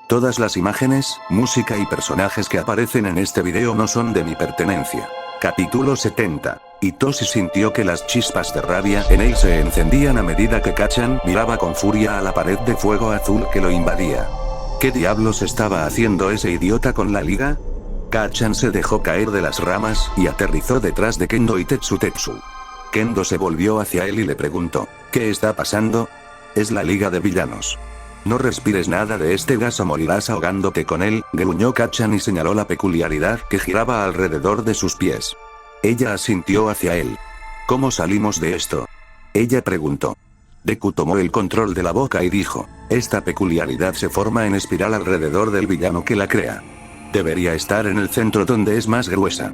Todas las imágenes, música y personajes que aparecen en este video no son de mi pertenencia. Capítulo 70. Hitoshi sintió que las chispas de rabia en él se encendían a medida que Kacchan miraba con furia a la pared de fuego azul que lo invadía. ¿Qué diablos estaba haciendo ese idiota con la liga? Kacchan se dejó caer de las ramas y aterrizó detrás de Kendo y Tetsu. Kendo se volvió hacia él y le preguntó, ¿qué está pasando? Es la liga de villanos. No respires nada de este gas o morirás ahogándote con él, gruñó Kacchan y señaló la peculiaridad que giraba alrededor de sus pies. Ella asintió hacia él. ¿Cómo salimos de esto? Ella preguntó. Deku tomó el control de la boca y dijo, esta peculiaridad se forma en espiral alrededor del villano que la crea. Debería estar en el centro donde es más gruesa.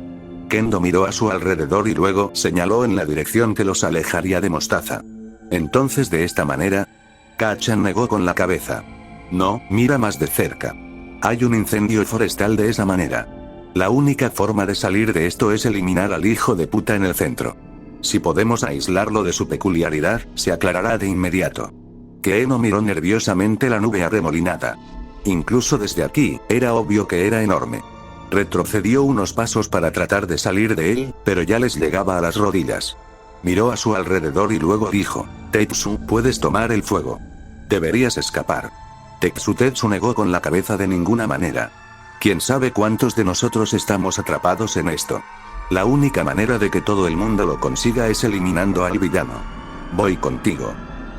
Kendo miró a su alrededor y luego señaló en la dirección que los alejaría de Mostaza. Entonces de esta manera, Kacchan negó con la cabeza. No, mira más de cerca. Hay un incendio forestal de esa manera. La única forma de salir de esto es eliminar al hijo de puta en el centro. Si podemos aislarlo de su peculiaridad, se aclarará de inmediato. Keeno miró nerviosamente la nube arremolinada. Incluso desde aquí, era obvio que era enorme. Retrocedió unos pasos para tratar de salir de él, pero ya les llegaba a las rodillas. Miró a su alrededor y luego dijo, Tetsu, puedes tomar el fuego. Deberías escapar. Tetsu negó con la cabeza de ninguna manera. ¿Quién sabe cuántos de nosotros estamos atrapados en esto? La única manera de que todo el mundo lo consiga es eliminando al villano. Voy contigo.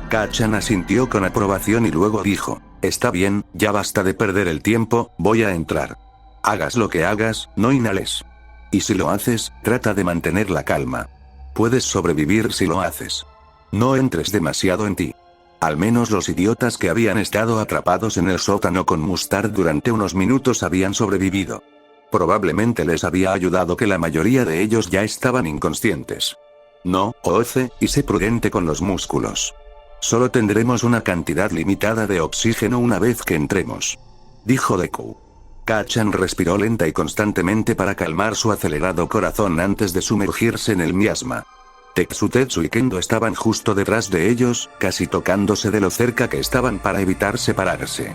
Kacchan asintió con aprobación y luego dijo, está bien, ya basta de perder el tiempo, voy a entrar. Hagas lo que hagas, no inhales. Y si lo haces, trata de mantener la calma. Puedes sobrevivir si lo haces. No entres demasiado en ti. Al menos los idiotas que habían estado atrapados en el sótano con Mustard durante unos minutos habían sobrevivido. Probablemente les había ayudado que la mayoría de ellos ya estaban inconscientes. No, Oce, y sé prudente con los músculos. Solo tendremos una cantidad limitada de oxígeno una vez que entremos. Dijo Deku. Kacchan respiró lenta y constantemente para calmar su acelerado corazón antes de sumergirse en el miasma. Tetsu y Kendo estaban justo detrás de ellos, casi tocándose de lo cerca que estaban para evitar separarse.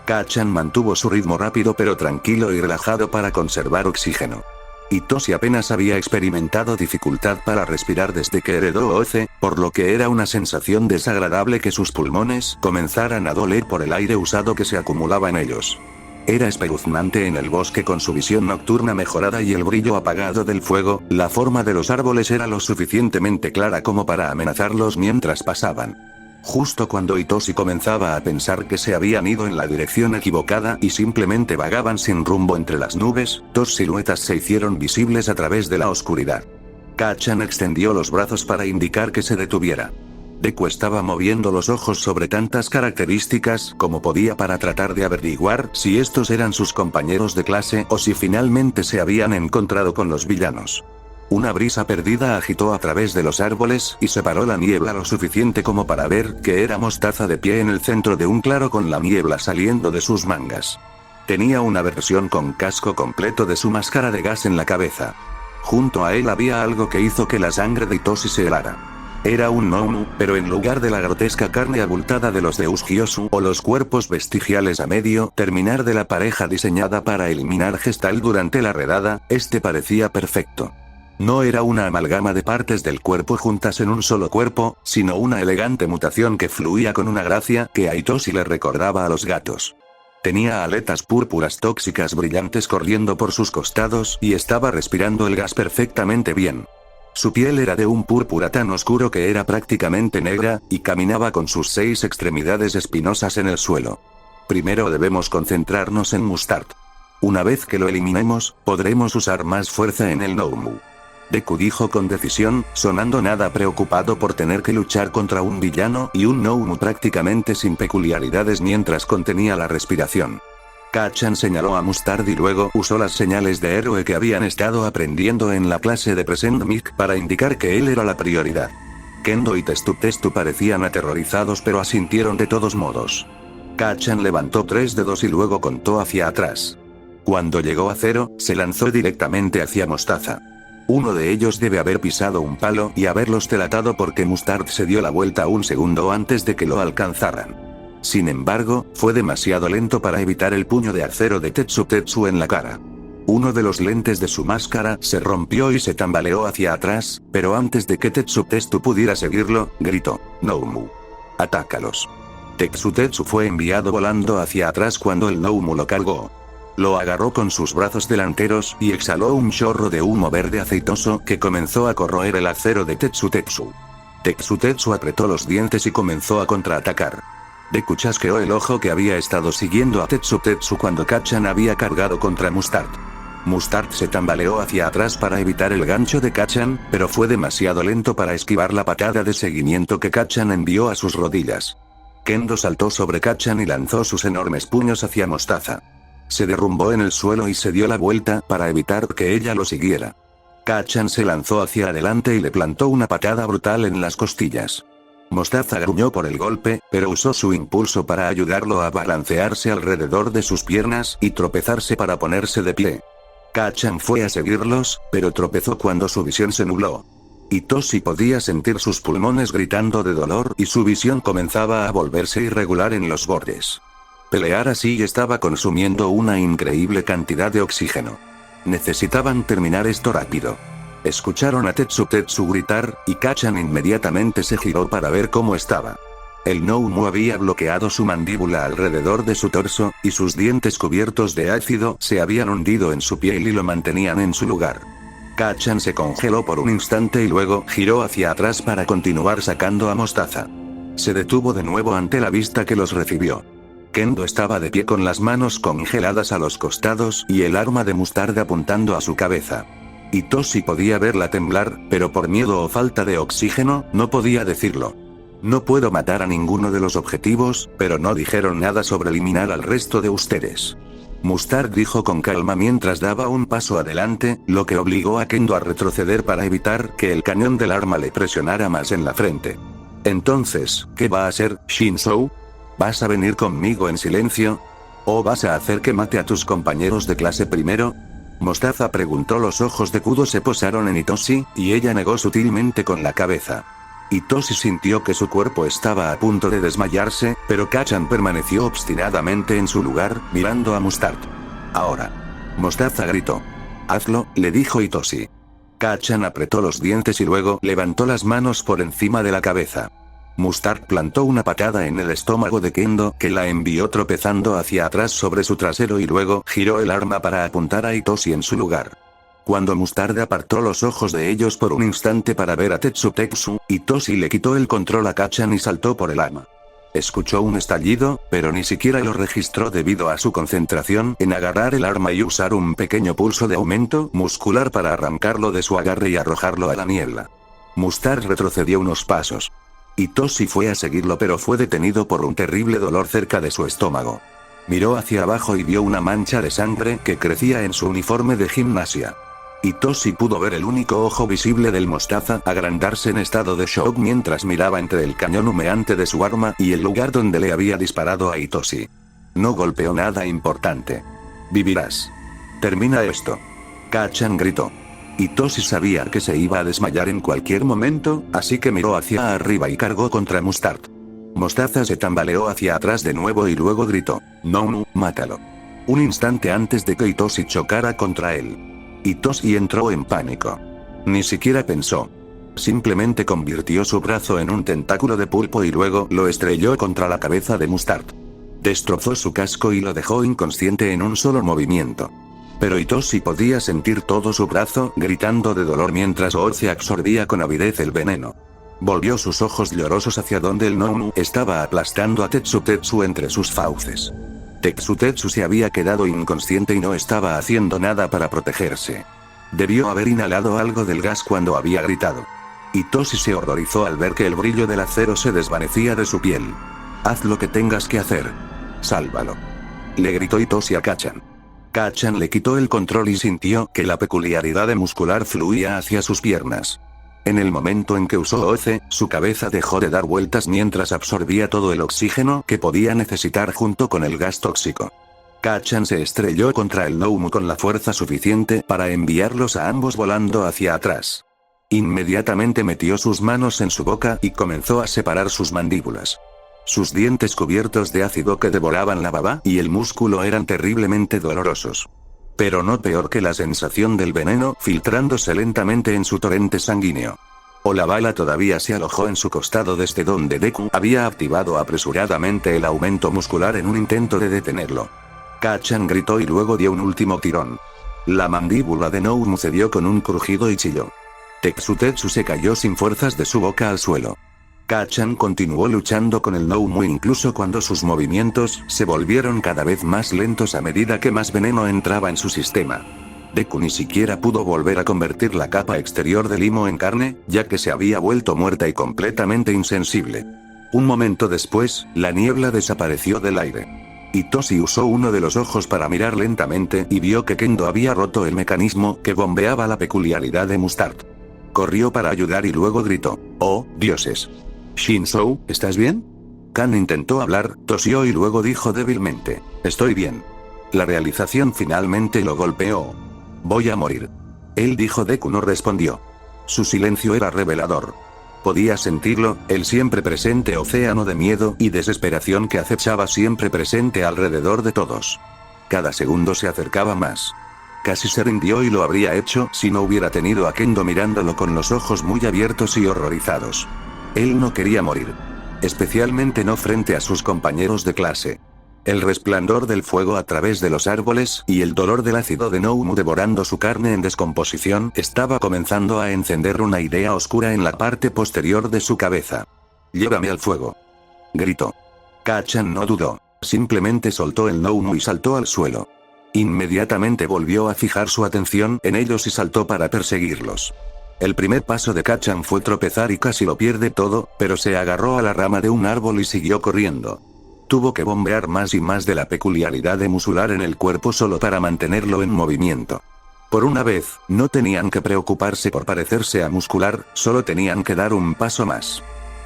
Kacchan mantuvo su ritmo rápido pero tranquilo y relajado para conservar oxígeno. Hitoshi apenas había experimentado dificultad para respirar desde que heredó Oce, por lo que era una sensación desagradable que sus pulmones comenzaran a doler por el aire usado que se acumulaba en ellos. Era espeluznante en el bosque con su visión nocturna mejorada y el brillo apagado del fuego, la forma de los árboles era lo suficientemente clara como para amenazarlos mientras pasaban. Justo cuando Hitoshi comenzaba a pensar que se habían ido en la dirección equivocada y simplemente vagaban sin rumbo entre las nubes, dos siluetas se hicieron visibles a través de la oscuridad. Kacchan extendió los brazos para indicar que se detuviera. Deku estaba moviendo los ojos sobre tantas características como podía para tratar de averiguar si estos eran sus compañeros de clase o si finalmente se habían encontrado con los villanos. Una brisa perdida agitó a través de los árboles y separó la niebla lo suficiente como para ver que era Mostaza de pie en el centro de un claro con la niebla saliendo de sus mangas. Tenía una versión con casco completo de su máscara de gas en la cabeza. Junto a él había algo que hizo que la sangre de Hitoshi se helara. Era un Noumu, pero en lugar de la grotesca carne abultada de los Deus Gyoshu o los cuerpos vestigiales a medio terminar de la pareja diseñada para eliminar Gestal durante la redada, este parecía perfecto. No era una amalgama de partes del cuerpo juntas en un solo cuerpo, sino una elegante mutación que fluía con una gracia que a Hitoshi le recordaba a los gatos. Tenía aletas púrpuras tóxicas brillantes corriendo por sus costados y estaba respirando el gas perfectamente bien. Su piel era de un púrpura tan oscuro que era prácticamente negra, y caminaba con sus 6 extremidades espinosas en el suelo. Primero debemos concentrarnos en Mustard. Una vez que lo eliminemos, podremos usar más fuerza en el Noumu. Deku dijo con decisión, sonando nada preocupado por tener que luchar contra un villano y un Noumu prácticamente sin peculiaridades mientras contenía la respiración. Kacchan señaló a Mustard y luego usó las señales de héroe que habían estado aprendiendo en la clase de Present Mic para indicar que él era la prioridad. Kendo y Tetsu parecían aterrorizados pero asintieron de todos modos. Kacchan levantó 3 dedos y luego contó hacia atrás. Cuando llegó a 0, se lanzó directamente hacia Mostaza. Uno de ellos debe haber pisado un palo y haberlos delatado porque Mustard se dio la vuelta un segundo antes de que lo alcanzaran. Sin embargo, fue demasiado lento para evitar el puño de acero de Tetsu en la cara. Uno de los lentes de su máscara se rompió y se tambaleó hacia atrás, pero antes de que Tetsu pudiera seguirlo, gritó: Noumu. Atácalos. Tetsu fue enviado volando hacia atrás cuando el Noumu lo cargó. Lo agarró con sus brazos delanteros y exhaló un chorro de humo verde aceitoso que comenzó a corroer el acero de Tetsu. Tetsu apretó los dientes y comenzó a contraatacar. Deku chasqueó el ojo que había estado siguiendo a Tetsu cuando Kacchan había cargado contra Mustard. Mustard se tambaleó hacia atrás para evitar el gancho de Kacchan, pero fue demasiado lento para esquivar la patada de seguimiento que Kacchan envió a sus rodillas. Kendo saltó sobre Kacchan y lanzó sus enormes puños hacia Mostaza. Se derrumbó en el suelo y se dio la vuelta para evitar que ella lo siguiera. Kacchan se lanzó hacia adelante y le plantó una patada brutal en las costillas. Mostaza gruñó por el golpe, pero usó su impulso para ayudarlo a balancearse alrededor de sus piernas y tropezarse para ponerse de pie. Kacchan fue a seguirlos, pero tropezó cuando su visión se nubló. Itoshi podía sentir sus pulmones gritando de dolor y su visión comenzaba a volverse irregular en los bordes. Pelear así estaba consumiendo una increíble cantidad de oxígeno. Necesitaban terminar esto rápido. Escucharon a Tetsu gritar, y Kacchan inmediatamente se giró para ver cómo estaba. El Noumu había bloqueado su mandíbula alrededor de su torso, y sus dientes cubiertos de ácido se habían hundido en su piel y lo mantenían en su lugar. Kacchan se congeló por un instante y luego giró hacia atrás para continuar sacando a Mostaza. Se detuvo de nuevo ante la vista que los recibió. Kendo estaba de pie con las manos congeladas a los costados y el arma de Mustard apuntando a su cabeza. Itoshi podía verla temblar, pero por miedo o falta de oxígeno, no podía decirlo. No puedo matar a ninguno de los objetivos, pero no dijeron nada sobre eliminar al resto de ustedes. Mustard dijo con calma mientras daba un paso adelante, lo que obligó a Kendo a retroceder para evitar que el cañón del arma le presionara más en la frente. Entonces, ¿qué va a hacer, Shinzou? ¿Vas a venir conmigo en silencio? ¿O vas a hacer que mate a tus compañeros de clase primero? Mostaza preguntó. Los ojos de Kudo se posaron en Itoshi, y ella negó sutilmente con la cabeza. Itoshi sintió que su cuerpo estaba a punto de desmayarse, pero Kacchan permaneció obstinadamente en su lugar, mirando a Mustard. Ahora. Mostaza gritó. Hazlo, le dijo Itoshi. Kacchan apretó los dientes y luego levantó las manos por encima de la cabeza. Mustard plantó una patada en el estómago de Kendo que la envió tropezando hacia atrás sobre su trasero y luego giró el arma para apuntar a Itoshi en su lugar. Cuando Mustard apartó los ojos de ellos por un instante para ver a Tetsu, Itoshi le quitó el control a Kacchan y saltó por el arma. Escuchó un estallido, pero ni siquiera lo registró debido a su concentración en agarrar el arma y usar un pequeño pulso de aumento muscular para arrancarlo de su agarre y arrojarlo a la niebla. Mustard retrocedió unos pasos. Itoshi fue a seguirlo pero fue detenido por un terrible dolor cerca de su estómago. Miró hacia abajo y vio una mancha de sangre que crecía en su uniforme de gimnasia. Itoshi pudo ver el único ojo visible del Mostaza agrandarse en estado de shock mientras miraba entre el cañón humeante de su arma y el lugar donde le había disparado a Itoshi. No golpeó nada importante. Vivirás. Termina esto. Kacchan gritó. Itoshi sabía que se iba a desmayar en cualquier momento, así que miró hacia arriba y cargó contra Mustard. Mostaza se tambaleó hacia atrás de nuevo y luego gritó. No, mátalo. Un instante antes de que Itoshi chocara contra él. Itoshi entró en pánico. Ni siquiera pensó. Simplemente convirtió su brazo en un tentáculo de pulpo y luego lo estrelló contra la cabeza de Mustard. Destrozó su casco y lo dejó inconsciente en un solo movimiento. Pero Itoshi podía sentir todo su brazo gritando de dolor mientras Oce absorbía con avidez el veneno. Volvió sus ojos llorosos hacia donde el Noumu estaba aplastando a Tetsu entre sus fauces. Tetsu se había quedado inconsciente y no estaba haciendo nada para protegerse. Debió haber inhalado algo del gas cuando había gritado. Itoshi se horrorizó al ver que el brillo del acero se desvanecía de su piel. Haz lo que tengas que hacer. Sálvalo. Le gritó Itoshi a Kacchan. Kacchan le quitó el control y sintió que la peculiaridad de muscular fluía hacia sus piernas. En el momento en que usó Oce, su cabeza dejó de dar vueltas mientras absorbía todo el oxígeno que podía necesitar junto con el gas tóxico. Kacchan se estrelló contra el Noumu con la fuerza suficiente para enviarlos a ambos volando hacia atrás. Inmediatamente metió sus manos en su boca y comenzó a separar sus mandíbulas. Sus dientes cubiertos de ácido que devoraban la baba y el músculo eran terriblemente dolorosos. Pero no peor que la sensación del veneno filtrándose lentamente en su torrente sanguíneo. O la bala todavía se alojó en su costado desde donde Deku había activado apresuradamente el aumento muscular en un intento de detenerlo. Kacchan gritó y luego dio un último tirón. La mandíbula de Noumu cedió con un crujido y chilló. Tetsu se cayó sin fuerzas de su boca al suelo. Kacchan continuó luchando con el Noumu incluso cuando sus movimientos se volvieron cada vez más lentos a medida que más veneno entraba en su sistema. Deku ni siquiera pudo volver a convertir la capa exterior de limo en carne, ya que se había vuelto muerta y completamente insensible. Un momento después, la niebla desapareció del aire. Itoshi usó uno de los ojos para mirar lentamente y vio que Kendo había roto el mecanismo que bombeaba la peculiaridad de Mustard. Corrió para ayudar y luego gritó: ¡Oh, dioses! Shinzou, ¿estás bien? Kan intentó hablar, tosió y luego dijo débilmente: estoy bien. La realización finalmente lo golpeó. Voy a morir. Él dijo. Deku no respondió. Su silencio era revelador. Podía sentirlo, el siempre presente océano de miedo y desesperación que acechaba siempre presente alrededor de todos. Cada segundo se acercaba más. Casi se rindió y lo habría hecho si no hubiera tenido a Kendo mirándolo con los ojos muy abiertos y horrorizados. Él no quería morir. Especialmente no frente a sus compañeros de clase. El resplandor del fuego a través de los árboles y el dolor del ácido de Noumu devorando su carne en descomposición estaba comenzando a encender una idea oscura en la parte posterior de su cabeza. «Llévame al fuego», gritó. Kacchan no dudó, simplemente soltó el Noumu y saltó al suelo. Inmediatamente volvió a fijar su atención en ellos y saltó para perseguirlos. El primer paso de Kacchan fue tropezar y casi lo pierde todo, pero se agarró a la rama de un árbol y siguió corriendo. Tuvo que bombear más y más de la peculiaridad muscular en el cuerpo solo para mantenerlo en movimiento. Por una vez, no tenían que preocuparse por parecerse a muscular, solo tenían que dar un paso más.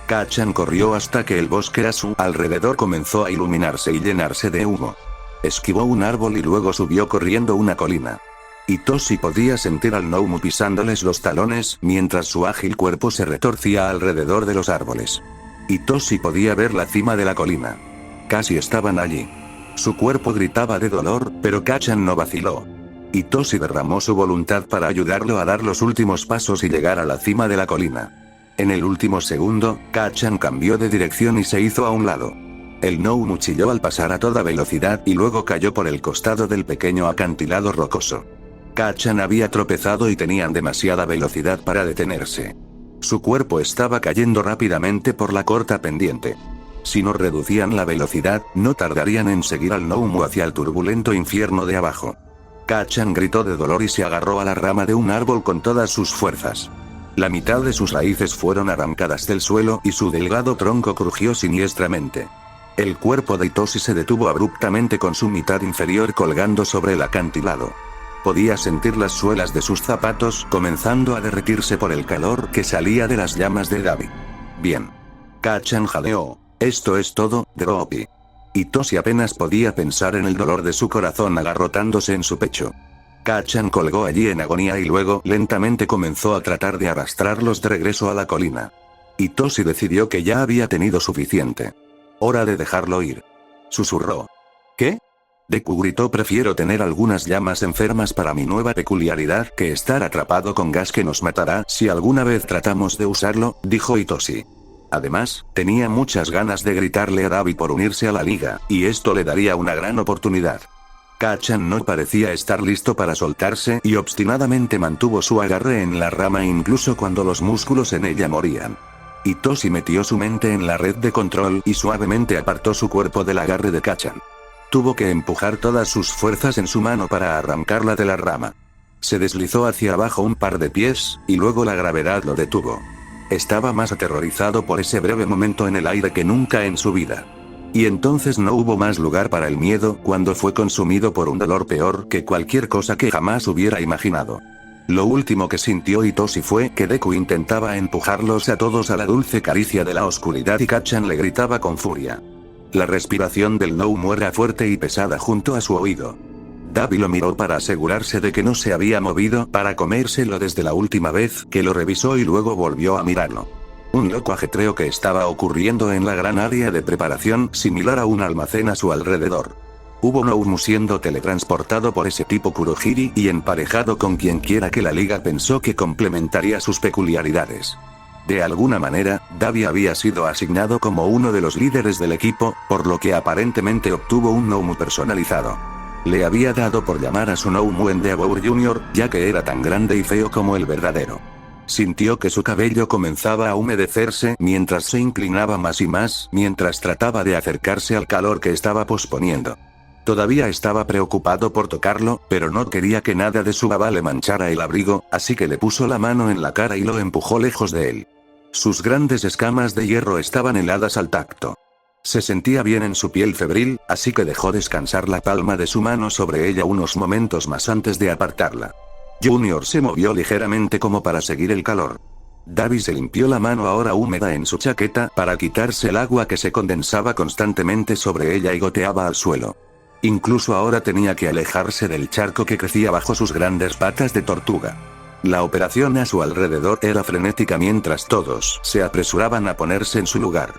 Kacchan corrió hasta que el bosque a su alrededor comenzó a iluminarse y llenarse de humo. Esquivó un árbol y luego subió corriendo una colina. Itoshi podía sentir al Noumu pisándoles los talones mientras su ágil cuerpo se retorcía alrededor de los árboles. Itoshi podía ver la cima de la colina. Casi estaban allí. Su cuerpo gritaba de dolor, pero Kacchan no vaciló. Itoshi derramó su voluntad para ayudarlo a dar los últimos pasos y llegar a la cima de la colina. En el último segundo, Kacchan cambió de dirección y se hizo a un lado. El Noumu chilló al pasar a toda velocidad y luego cayó por el costado del pequeño acantilado rocoso. Kacchan había tropezado y tenían demasiada velocidad para detenerse. Su cuerpo estaba cayendo rápidamente por la corta pendiente. Si no reducían la velocidad, no tardarían en seguir al Noumu hacia el turbulento infierno de abajo. Kacchan gritó de dolor y se agarró a la rama de un árbol con todas sus fuerzas. La mitad de sus raíces fueron arrancadas del suelo y su delgado tronco crujió siniestramente. El cuerpo de Itoshi se detuvo abruptamente con su mitad inferior colgando sobre el acantilado. Podía sentir las suelas de sus zapatos comenzando a derretirse por el calor que salía de las llamas de Dabi. Bien. Kacchan jadeó. Esto es todo, Droppy. Itoshi apenas podía pensar en el dolor de su corazón agarrotándose en su pecho. Kacchan colgó allí en agonía y luego lentamente comenzó a tratar de arrastrarlos de regreso a la colina. Itoshi decidió que ya había tenido suficiente. Hora de dejarlo ir. Susurró. ¿Qué? Deku gritó. Prefiero tener algunas llamas enfermas para mi nueva peculiaridad que estar atrapado con gas que nos matará si alguna vez tratamos de usarlo, dijo Itoshi. Además, tenía muchas ganas de gritarle a Dabi por unirse a la liga, y esto le daría una gran oportunidad. Kacchan no parecía estar listo para soltarse y obstinadamente mantuvo su agarre en la rama incluso cuando los músculos en ella morían. Itoshi metió su mente en la red de control y suavemente apartó su cuerpo del agarre de Kacchan. Tuvo que empujar todas sus fuerzas en su mano para arrancarla de la rama. Se deslizó hacia abajo un par de pies, y luego la gravedad lo detuvo. Estaba más aterrorizado por ese breve momento en el aire que nunca en su vida. Y entonces no hubo más lugar para el miedo cuando fue consumido por un dolor peor que cualquier cosa que jamás hubiera imaginado. Lo último que sintió Itoshi fue que Deku intentaba empujarlos a todos a la dulce caricia de la oscuridad y Kacchan le gritaba con furia. La respiración del Noumu era fuerte y pesada junto a su oído. Dabi lo miró para asegurarse de que no se había movido para comérselo desde la última vez que lo revisó y luego volvió a mirarlo. Un loco ajetreo que estaba ocurriendo en la gran área de preparación, similar a un almacén a su alrededor. Hubo Noumu siendo teletransportado por ese tipo Kurohiri y emparejado con quienquiera que la liga pensó que complementaría sus peculiaridades. De alguna manera, Dabi había sido asignado como uno de los líderes del equipo, por lo que aparentemente obtuvo un Noumu personalizado. Le había dado por llamar a su Noumu Endeavor Jr., ya que era tan grande y feo como el verdadero. Sintió que su cabello comenzaba a humedecerse mientras se inclinaba más y más, mientras trataba de acercarse al calor que estaba posponiendo. Todavía estaba preocupado por tocarlo, pero no quería que nada de su baba le manchara el abrigo, así que le puso la mano en la cara y lo empujó lejos de él. Sus grandes escamas de hierro estaban heladas al tacto. Se sentía bien en su piel febril, así que dejó descansar la palma de su mano sobre ella unos momentos más antes de apartarla. Junior se movió ligeramente como para seguir el calor. Dabi se limpió la mano ahora húmeda en su chaqueta para quitarse el agua que se condensaba constantemente sobre ella y goteaba al suelo. Incluso ahora tenía que alejarse del charco que crecía bajo sus grandes patas de tortuga. La operación a su alrededor era frenética mientras todos se apresuraban a ponerse en su lugar.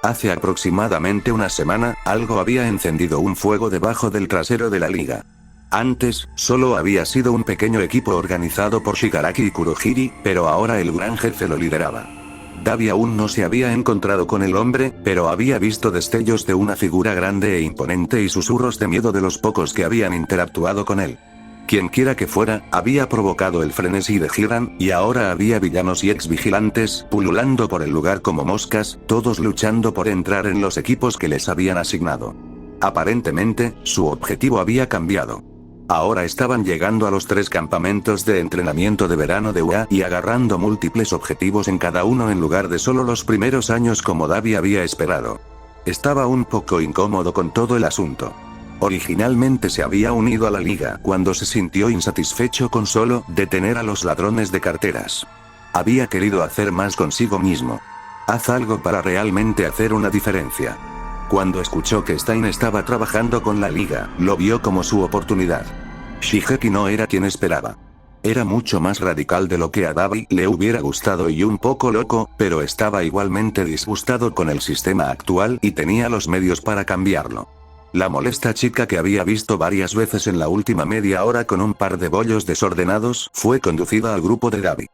Hace aproximadamente una semana, algo había encendido un fuego debajo del trasero de la liga. Antes, solo había sido un pequeño equipo organizado por Shigaraki y Kurohiri, pero ahora el gran jefe lo lideraba. Dabi aún no se había encontrado con el hombre, pero había visto destellos de una figura grande e imponente y susurros de miedo de los pocos que habían interactuado con él. Quienquiera que fuera, había provocado el frenesí de Hiran, y ahora había villanos y ex-vigilantes pululando por el lugar como moscas, todos luchando por entrar en los equipos que les habían asignado. Aparentemente, su objetivo había cambiado. Ahora estaban llegando a los 3 campamentos de entrenamiento de verano de UA y agarrando múltiples objetivos en cada uno en lugar de solo los primeros años como Dabi había esperado. Estaba un poco incómodo con todo el asunto. Originalmente se había unido a la liga cuando se sintió insatisfecho con solo detener a los ladrones de carteras. Había querido hacer más consigo mismo. Haz algo para realmente hacer una diferencia. Cuando escuchó que Stein estaba trabajando con la liga, lo vio como su oportunidad. Shigeki no era quien esperaba. Era mucho más radical de lo que a Dabi le hubiera gustado y un poco loco, pero estaba igualmente disgustado con el sistema actual y tenía los medios para cambiarlo. La molesta chica que había visto varias veces en la última media hora con un par de bollos desordenados fue conducida al grupo de Dabi.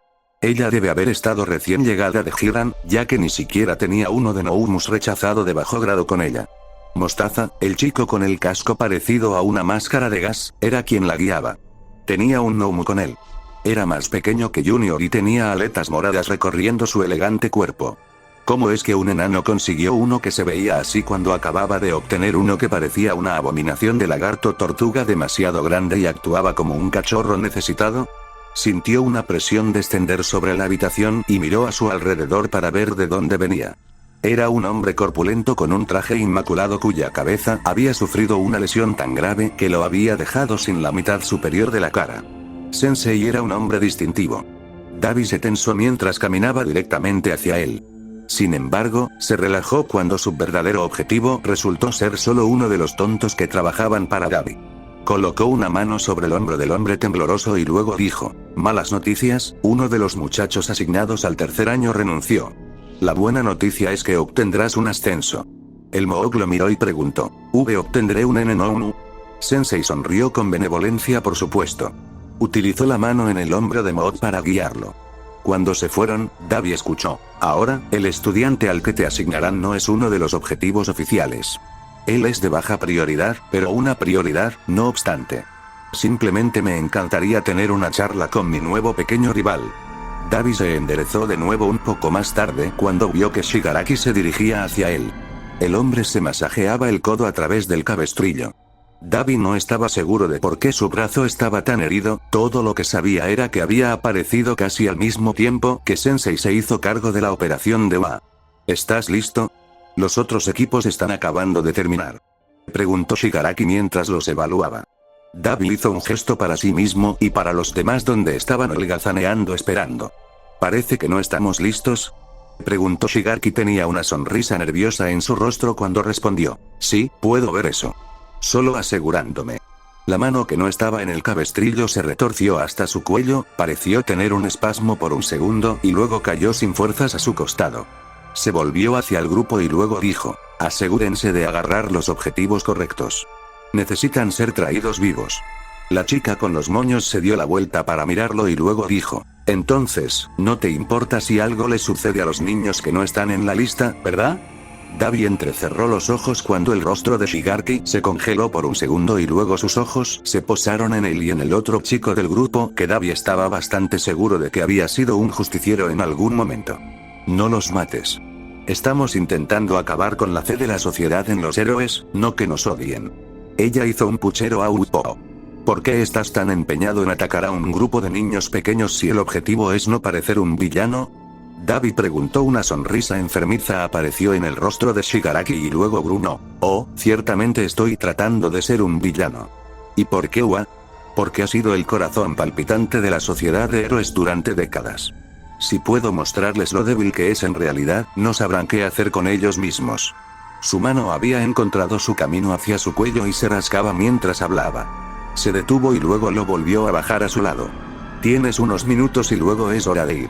Ella debe haber estado recién llegada de Hiran, ya que ni siquiera tenía uno de Noumus rechazado de bajo grado con ella. Mostaza, el chico con el casco parecido a una máscara de gas, era quien la guiaba. Tenía un Noumu con él. Era más pequeño que Junior y tenía aletas moradas recorriendo su elegante cuerpo. ¿Cómo es que un enano consiguió uno que se veía así cuando acababa de obtener uno que parecía una abominación de lagarto tortuga demasiado grande y actuaba como un cachorro necesitado? Sintió una presión descender sobre la habitación y miró a su alrededor para ver de dónde venía. Era un hombre corpulento con un traje inmaculado cuya cabeza había sufrido una lesión tan grave que lo había dejado sin la mitad superior de la cara. Sensei era un hombre distintivo. Dabi se tensó mientras caminaba directamente hacia él. Sin embargo, se relajó cuando su verdadero objetivo resultó ser solo uno de los tontos que trabajaban para Dabi. Colocó una mano sobre el hombro del hombre tembloroso y luego dijo: «Malas noticias, uno de los muchachos asignados al 3er año renunció. La buena noticia es que obtendrás un ascenso». El Mohawk lo miró y preguntó: «¿Obtendré un Noumu?». Sensei sonrió con benevolencia por supuesto. Utilizó la mano en el hombro de Mohawk para guiarlo. Cuando se fueron, Dabi escuchó: «Ahora, el estudiante al que te asignarán no es uno de los objetivos oficiales. Él es de baja prioridad, pero una prioridad, no obstante. Simplemente me encantaría tener una charla con mi nuevo pequeño rival». Dabi se enderezó de nuevo un poco más tarde cuando vio que Shigaraki se dirigía hacia él. El hombre se masajeaba el codo a través del cabestrillo. Dabi no estaba seguro de por qué su brazo estaba tan herido, todo lo que sabía era que había aparecido casi al mismo tiempo que Sensei se hizo cargo de la operación de UA. «¿Estás listo? Los otros equipos están acabando de terminar», preguntó Shigaraki mientras los evaluaba. Dabi hizo un gesto para sí mismo y para los demás donde estaban holgazaneando esperando. «¿Parece que no estamos listos?», preguntó Shigaraki. Tenía una sonrisa nerviosa en su rostro cuando respondió: «Sí, puedo ver eso. Solo asegurándome». La mano que no estaba en el cabestrillo se retorció hasta su cuello, pareció tener un espasmo por un segundo y luego cayó sin fuerzas a su costado. Se volvió hacia el grupo y luego dijo: asegúrense de agarrar los objetivos correctos. Necesitan ser traídos vivos. La chica con los moños se dio la vuelta para mirarlo y luego dijo: entonces, no te importa si algo les sucede a los niños que no están en la lista, ¿verdad? Dabi entrecerró los ojos cuando el rostro de Shigaraki se congeló por un segundo y luego sus ojos se posaron en él y en el otro chico del grupo que Dabi estaba bastante seguro de que había sido un justiciero en algún momento. No los mates. Estamos intentando acabar con la fe de la sociedad en los héroes, no que nos odien. Ella hizo un puchero a Upo. ¿Por qué estás tan empeñado en atacar a un grupo de niños pequeños si el objetivo es no parecer un villano? Dabi preguntó. Una sonrisa enfermiza apareció en el rostro de Shigaraki y luego gruñó: oh, ciertamente estoy tratando de ser un villano. ¿Y por qué, Ua? Porque ha sido el corazón palpitante de la sociedad de héroes durante décadas. Si puedo mostrarles lo débil que es en realidad, no sabrán qué hacer con ellos mismos. Su mano había encontrado su camino hacia su cuello y se rascaba mientras hablaba. Se detuvo y luego lo volvió a bajar a su lado. Tienes unos minutos y luego es hora de ir.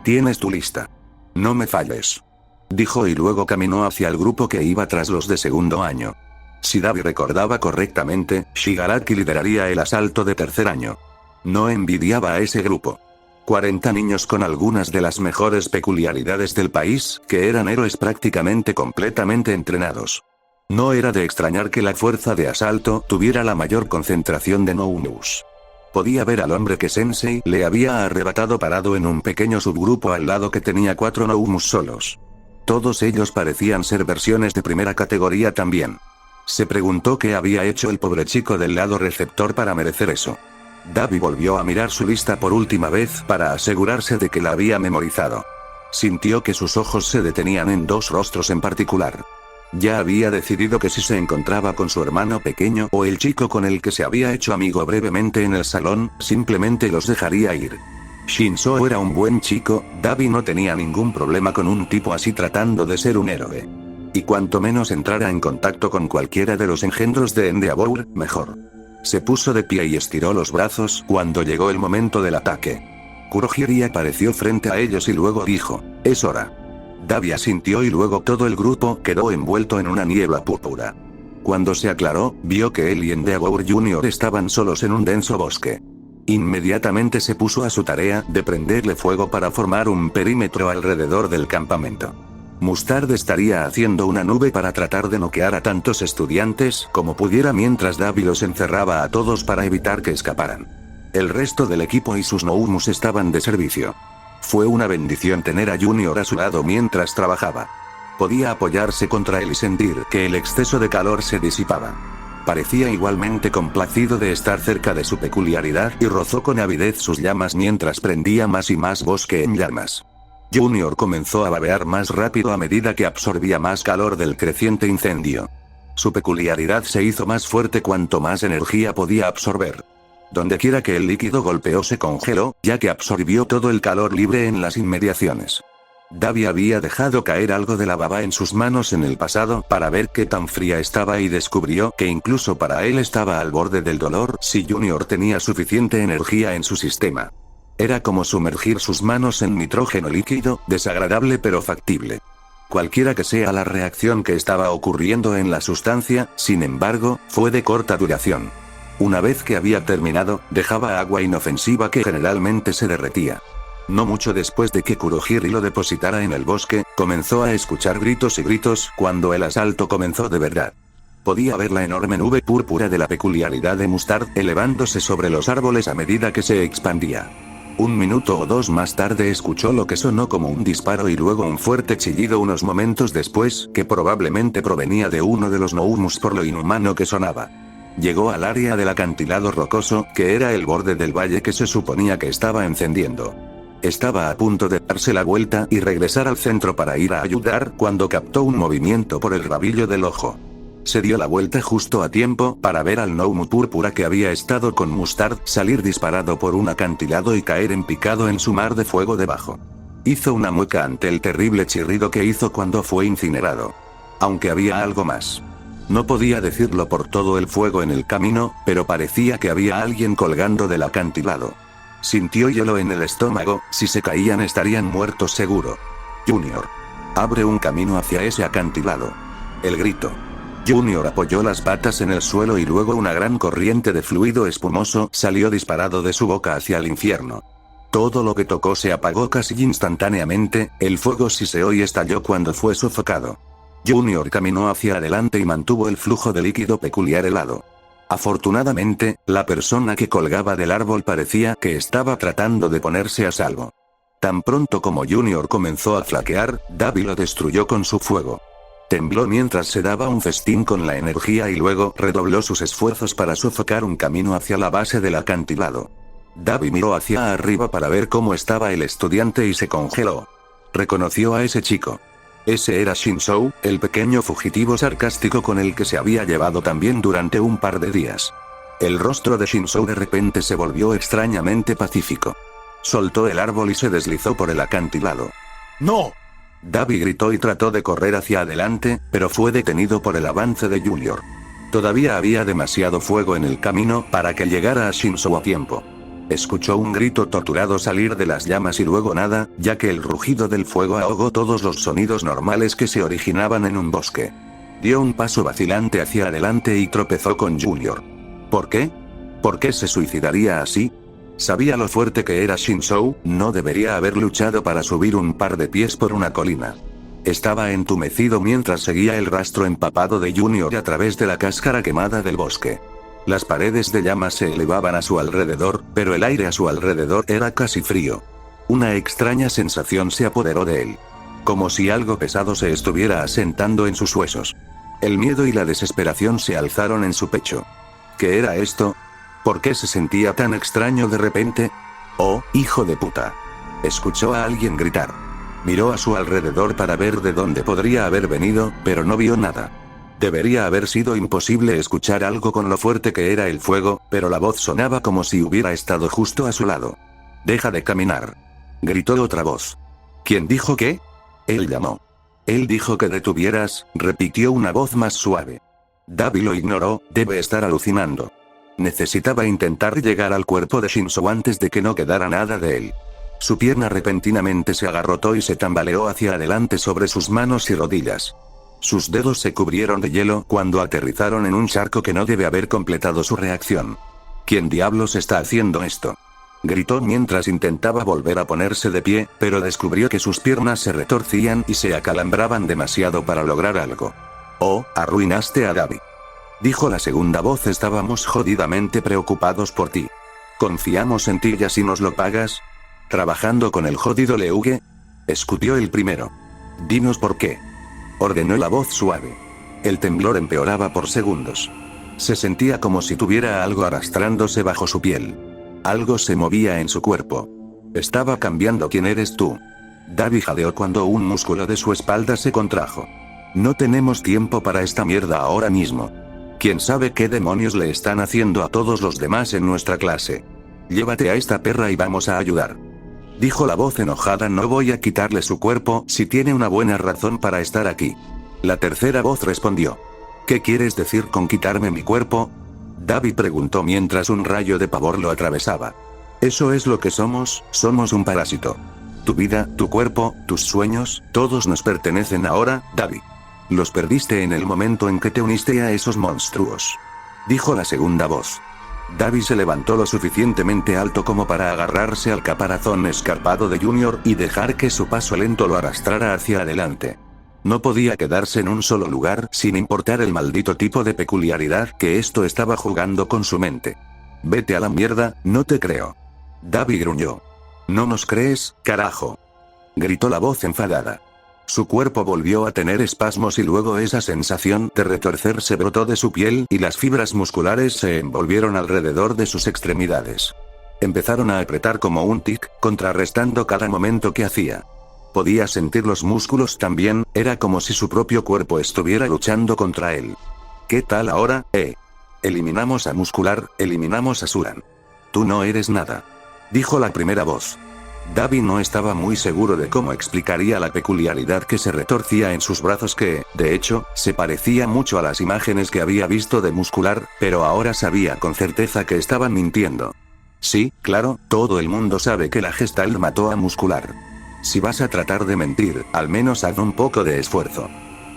Tienes tu lista. No me falles. Dijo y luego caminó hacia el grupo que iba tras los de segundo año. Si Dabi recordaba correctamente, Shigaraki lideraría el asalto de tercer año. No envidiaba a ese grupo. 40 niños con algunas de las mejores peculiaridades del país, que eran héroes prácticamente completamente entrenados. No era de extrañar que la fuerza de asalto tuviera la mayor concentración de Nounus. Podía ver al hombre que Sensei le había arrebatado parado en un pequeño subgrupo al lado que tenía 4 Noumus solos. Todos ellos parecían ser versiones de primera categoría también. Se preguntó qué había hecho el pobre chico del lado receptor para merecer eso. Dabi volvió a mirar su lista por última vez para asegurarse de que la había memorizado. Sintió que sus ojos se detenían en 2 rostros en particular. Ya había decidido que si se encontraba con su hermano pequeño o el chico con el que se había hecho amigo brevemente en el salón, simplemente los dejaría ir. Shinzo era un buen chico, Dabi no tenía ningún problema con un tipo así tratando de ser un héroe. Y cuanto menos entrara en contacto con cualquiera de los engendros de Endeavor, mejor. Se puso de pie y estiró los brazos cuando llegó el momento del ataque. Kurohiri apareció frente a ellos y luego dijo: es hora. Dabi asintió y luego todo el grupo quedó envuelto en una niebla púrpura. Cuando se aclaró, vio que él y Endeavor Jr. estaban solos en un denso bosque. Inmediatamente se puso a su tarea de prenderle fuego para formar un perímetro alrededor del campamento. Mustard estaría haciendo una nube para tratar de noquear a tantos estudiantes como pudiera mientras Dabi los encerraba a todos para evitar que escaparan. El resto del equipo y sus Noumus estaban de servicio. Fue una bendición tener a Junior a su lado mientras trabajaba. Podía apoyarse contra él y sentir que el exceso de calor se disipaba. Parecía igualmente complacido de estar cerca de su peculiaridad y rozó con avidez sus llamas mientras prendía más y más bosque en llamas. Junior comenzó a babear más rápido a medida que absorbía más calor del creciente incendio. Su peculiaridad se hizo más fuerte cuanto más energía podía absorber. Dondequiera que el líquido golpeó se congeló, ya que absorbió todo el calor libre en las inmediaciones. Dabi había dejado caer algo de la baba en sus manos en el pasado para ver qué tan fría estaba y descubrió que incluso para él estaba al borde del dolor si Junior tenía suficiente energía en su sistema. Era como sumergir sus manos en nitrógeno líquido, desagradable pero factible. Cualquiera que sea la reacción que estaba ocurriendo en la sustancia, sin embargo, fue de corta duración. Una vez que había terminado, dejaba agua inofensiva que generalmente se derretía. No mucho después de que Kurohiri lo depositara en el bosque, comenzó a escuchar gritos y gritos cuando el asalto comenzó de verdad. Podía ver la enorme nube púrpura de la peculiaridad de Mustard elevándose sobre los árboles a medida que se expandía. 1 minuto o 2 más tarde escuchó lo que sonó como un disparo y luego un fuerte chillido unos momentos después, que probablemente provenía de uno de los Noumus por lo inhumano que sonaba. Llegó al área del acantilado rocoso, que era el borde del valle que se suponía que estaba encendiendo. Estaba a punto de darse la vuelta y regresar al centro para ir a ayudar cuando captó un movimiento por el rabillo del ojo. Se dio la vuelta justo a tiempo para ver al Noumu púrpura que había estado con Mustard salir disparado por un acantilado y caer en picado en su mar de fuego debajo. Hizo una mueca ante el terrible chirrido que hizo cuando fue incinerado. Aunque había algo más. No podía decirlo por todo el fuego en el camino, pero parecía que había alguien colgando del acantilado. Sintió hielo en el estómago, si se caían estarían muertos seguro. Junior. Abre un camino hacia ese acantilado. El grito. Junior apoyó las patas en el suelo y luego una gran corriente de fluido espumoso salió disparado de su boca hacia el infierno. Todo lo que tocó se apagó casi instantáneamente, el fuego siseó y estalló cuando fue sofocado. Junior caminó hacia adelante y mantuvo el flujo de líquido peculiar helado. Afortunadamente, la persona que colgaba del árbol parecía que estaba tratando de ponerse a salvo. Tan pronto como Junior comenzó a flaquear, Davi lo destruyó con su fuego. Tembló mientras se daba un festín con la energía y luego redobló sus esfuerzos para sofocar un camino hacia la base del acantilado. Davi miró hacia arriba para ver cómo estaba el estudiante y se congeló. Reconoció a ese chico. Ese era Shinzou, el pequeño fugitivo sarcástico con el que se había llevado también durante un par de días. El rostro de Shinzou de repente se volvió extrañamente pacífico. Soltó el árbol y se deslizó por el acantilado. ¡No! Davi gritó y trató de correr hacia adelante, pero fue detenido por el avance de Junior. Todavía había demasiado fuego en el camino para que llegara a Shinzou a tiempo. Escuchó un grito torturado salir de las llamas y luego nada, ya que el rugido del fuego ahogó todos los sonidos normales que se originaban en un bosque. Dio un paso vacilante hacia adelante y tropezó con Junior. ¿Por qué? ¿Por qué se suicidaría así? Sabía lo fuerte que era Shinzou, no debería haber luchado para subir un par de pies por una colina. Estaba entumecido mientras seguía el rastro empapado de Junior a través de la cáscara quemada del bosque. Las paredes de llamas se elevaban a su alrededor, pero el aire a su alrededor era casi frío. Una extraña sensación se apoderó de él. Como si algo pesado se estuviera asentando en sus huesos. El miedo y la desesperación se alzaron en su pecho. ¿Qué era esto? ¿Por qué se sentía tan extraño de repente? ¡Oh, hijo de puta! Escuchó a alguien gritar. Miró a su alrededor para ver de dónde podría haber venido, pero no vio nada. Debería haber sido imposible escuchar algo con lo fuerte que era el fuego, pero la voz sonaba como si hubiera estado justo a su lado. «Deja de caminar», gritó otra voz. ¿Quién dijo qué? Él llamó. Él dijo que detuvieras, repitió una voz más suave. Davi lo ignoró, debe estar alucinando. Necesitaba intentar llegar al cuerpo de Shinzou antes de que no quedara nada de él. Su pierna repentinamente se agarrotó y se tambaleó hacia adelante sobre sus manos y rodillas. Sus dedos se cubrieron de hielo cuando aterrizaron en un charco que no debe haber completado su reacción. ¿Quién diablos está haciendo esto?, gritó mientras intentaba volver a ponerse de pie, pero descubrió que sus piernas se retorcían y se acalambraban demasiado para lograr algo. «Oh, arruinaste a Davi», dijo la segunda voz. «Estábamos jodidamente preocupados por ti. Confiamos en ti y así nos lo pagas. ¿Trabajando con el jodido Leuge?», escupió el primero. «Dinos por qué», ordenó la voz suave. El temblor empeoraba por segundos. Se sentía como si tuviera algo arrastrándose bajo su piel. Algo se movía en su cuerpo. Estaba cambiando. ¿Quién eres tú?, Davi jadeó cuando un músculo de su espalda se contrajo. «No tenemos tiempo para esta mierda ahora mismo. ¿Quién sabe qué demonios le están haciendo a todos los demás en nuestra clase? Llévate a esta perra y vamos a ayudar», dijo la voz enojada. «No voy a quitarle su cuerpo si tiene una buena razón para estar aquí». La tercera voz respondió. «¿Qué quieres decir con quitarme mi cuerpo?», Davi preguntó mientras un rayo de pavor lo atravesaba. «Eso es lo que somos un parásito. Tu vida, tu cuerpo, tus sueños, todos nos pertenecen ahora, Davi. Los perdiste en el momento en que te uniste a esos monstruos», dijo la segunda voz. Davi se levantó lo suficientemente alto como para agarrarse al caparazón escarpado de Junior y dejar que su paso lento lo arrastrara hacia adelante. No podía quedarse en un solo lugar sin importar el maldito tipo de peculiaridad que esto estaba jugando con su mente. «Vete a la mierda, no te creo», Davi gruñó. «¿No nos crees, carajo?», gritó la voz enfadada. Su cuerpo volvió a tener espasmos y luego esa sensación de retorcerse brotó de su piel y las fibras musculares se envolvieron alrededor de sus extremidades. Empezaron a apretar como un tic, contrarrestando cada movimiento que hacía. Podía sentir los músculos también, era como si su propio cuerpo estuviera luchando contra él. «¿Qué tal ahora, Eliminamos a Muscular, eliminamos a Suran. Tú no eres nada», dijo la primera voz. Davi no estaba muy seguro de cómo explicaría la peculiaridad que se retorcía en sus brazos que, de hecho, se parecía mucho a las imágenes que había visto de Muscular, pero ahora sabía con certeza que estaban mintiendo. Sí, claro, todo el mundo sabe que la Gestalt mató a Muscular. Si vas a tratar de mentir, al menos haz un poco de esfuerzo.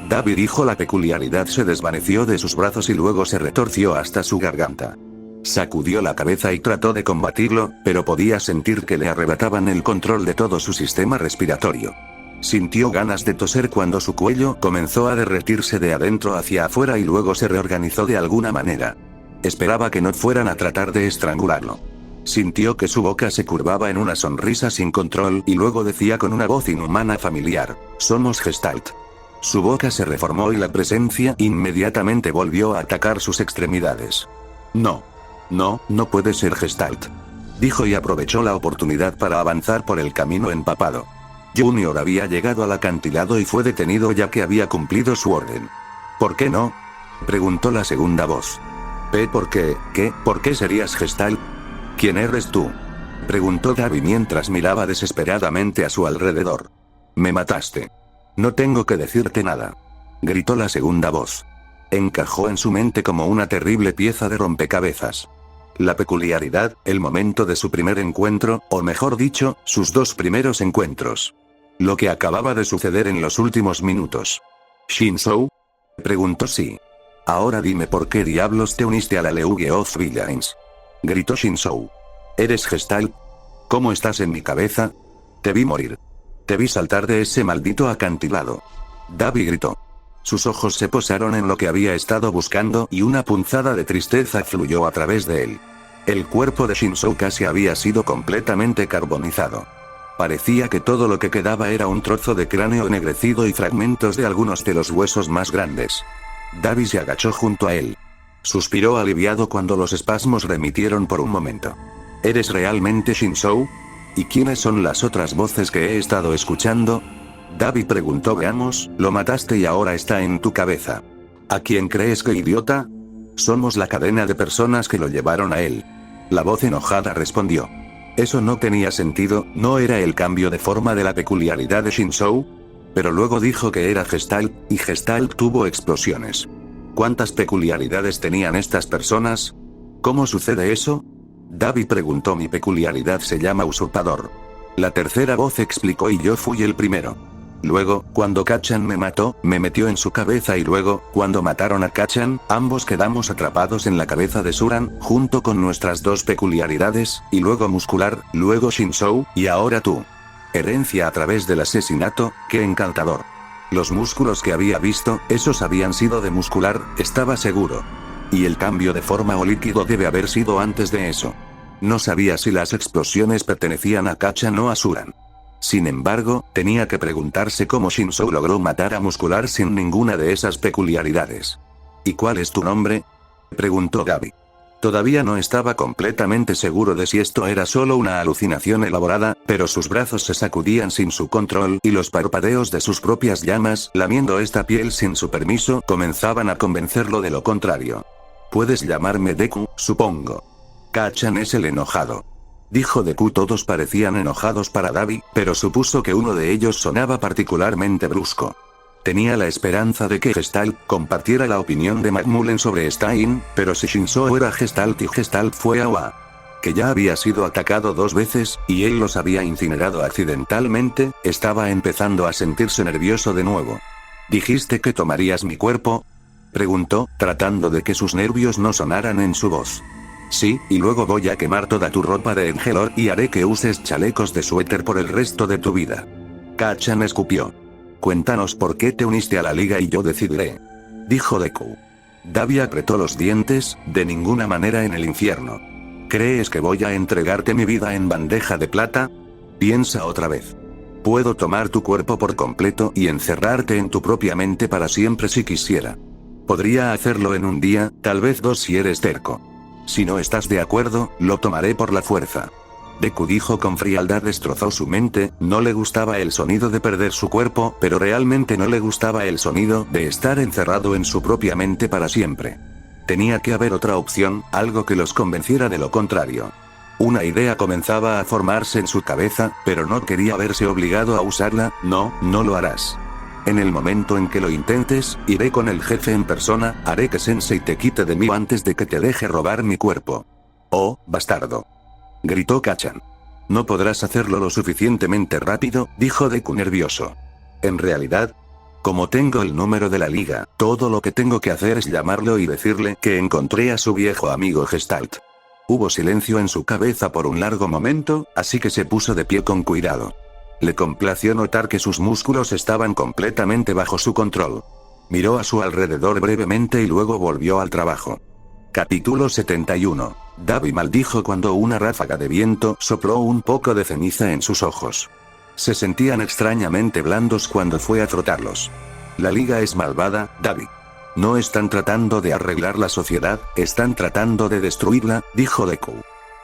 Davi dijo. La peculiaridad se desvaneció de sus brazos y luego se retorció hasta su garganta. Sacudió la cabeza y trató de combatirlo, pero podía sentir que le arrebataban el control de todo su sistema respiratorio. Sintió ganas de toser cuando su cuello comenzó a derretirse de adentro hacia afuera y luego se reorganizó de alguna manera. Esperaba que no fueran a tratar de estrangularlo. Sintió que su boca se curvaba en una sonrisa sin control y luego decía con una voz inhumana familiar: «Somos Gestalt». Su boca se reformó y la presencia inmediatamente volvió a atacar sus extremidades. No puede ser Gestalt», dijo y aprovechó la oportunidad para avanzar por el camino empapado. Junior había llegado al acantilado y fue detenido ya que había cumplido su orden. «¿Por qué no?», preguntó la segunda voz. ¿Por qué? ¿Qué? ¿Por qué serías Gestalt? ¿Quién eres tú?, preguntó Davi mientras miraba desesperadamente a su alrededor. «Me mataste. No tengo que decirte nada», gritó la segunda voz. Encajó en su mente como una terrible pieza de rompecabezas. La peculiaridad, el momento de su primer encuentro, o mejor dicho, sus dos primeros encuentros. Lo que acababa de suceder en los últimos minutos. «¿Shinzou?», preguntó Sí. «Ahora dime por qué diablos te uniste a la League of Villains», gritó Shinzou. «¿Eres Gestalt? ¿Cómo estás en mi cabeza? Te vi morir. Te vi saltar de ese maldito acantilado». Davi gritó. Sus ojos se posaron en lo que había estado buscando y una punzada de tristeza fluyó a través de él. El cuerpo de Shinzou casi había sido completamente carbonizado. Parecía que todo lo que quedaba era un trozo de cráneo ennegrecido y fragmentos de algunos de los huesos más grandes. Davi se agachó junto a él. Suspiró aliviado cuando los espasmos remitieron por un momento. ¿Eres realmente Shinzou? ¿Y quiénes son las otras voces que he estado escuchando?, Davi preguntó. «Veamos, lo mataste y ahora está en tu cabeza. ¿A quién crees que idiota? Somos la cadena de personas que lo llevaron a él». La voz enojada respondió. Eso no tenía sentido, ¿no era el cambio de forma de la peculiaridad de Shinzou? Pero luego dijo que era Gestalt, y Gestalt tuvo explosiones. ¿Cuántas peculiaridades tenían estas personas? ¿Cómo sucede eso?, Davi preguntó. «Mi peculiaridad se llama Usurpador». La tercera voz explicó. «Y yo fui el primero. Luego, cuando Kachan me mató, me metió en su cabeza y luego, cuando mataron a Kachan, ambos quedamos atrapados en la cabeza de Suran, junto con nuestras dos peculiaridades, y luego Muscular, luego Shinzou, y ahora tú. Herencia a través del asesinato, qué encantador. Los músculos que había visto, esos habían sido de Muscular, estaba seguro. Y el cambio de forma o líquido debe haber sido antes de eso. No sabía si las explosiones pertenecían a Kachan o a Suran. Sin embargo, tenía que preguntarse cómo Shinzou logró matar a Muscular sin ninguna de esas peculiaridades. «¿Y cuál es tu nombre?», preguntó Davi. Todavía no estaba completamente seguro de si esto era solo una alucinación elaborada, pero sus brazos se sacudían sin su control y los parpadeos de sus propias llamas, lamiendo esta piel sin su permiso, comenzaban a convencerlo de lo contrario. «Puedes llamarme Deku, supongo». «Kachan es el enojado», dijo Deku. Todos parecían enojados para Davi, pero supuso que uno de ellos sonaba particularmente brusco. Tenía la esperanza de que Gestalt compartiera la opinión de McMullen sobre Stein, pero si Shinzou era Gestalt y Gestalt fue Awa, que ya había sido atacado 2 veces, y él los había incinerado accidentalmente, estaba empezando a sentirse nervioso de nuevo. «¿Dijiste que tomarías mi cuerpo?», preguntó, tratando de que sus nervios no sonaran en su voz. «Sí, y luego voy a quemar toda tu ropa de Engelor y haré que uses chalecos de suéter por el resto de tu vida». Kachan escupió. «Cuéntanos por qué te uniste a la liga y yo decidiré», dijo Deku. Davi apretó los dientes. «De ninguna manera en el infierno. ¿Crees que voy a entregarte mi vida en bandeja de plata? Piensa otra vez. Puedo tomar tu cuerpo por completo y encerrarte en tu propia mente para siempre si quisiera. Podría hacerlo en un día, tal vez 2 si eres terco. Si no estás de acuerdo, lo tomaré por la fuerza». Deku dijo con frialdad. Destrozó su mente. No le gustaba el sonido de perder su cuerpo, pero realmente no le gustaba el sonido de estar encerrado en su propia mente para siempre. Tenía que haber otra opción, algo que los convenciera de lo contrario. Una idea comenzaba a formarse en su cabeza, pero no quería verse obligado a usarla. No lo harás. En el momento en que lo intentes, iré con el jefe en persona, haré que Sensei te quite de mí antes de que te deje robar mi cuerpo. Oh, bastardo. Gritó Kacchan. No podrás hacerlo lo suficientemente rápido, dijo Deku nervioso. En realidad, como tengo el número de la liga, todo lo que tengo que hacer es llamarlo y decirle que encontré a su viejo amigo Gestalt. Hubo silencio en su cabeza por un largo momento, así que se puso de pie con cuidado. Le complació notar que sus músculos estaban completamente bajo su control. Miró a su alrededor brevemente y luego volvió al trabajo. Capítulo 71. Dabi maldijo cuando una ráfaga de viento sopló un poco de ceniza en sus ojos. Se sentían extrañamente blandos cuando fue a frotarlos. La liga es malvada, Dabi. No están tratando de arreglar la sociedad, están tratando de destruirla, dijo Deku.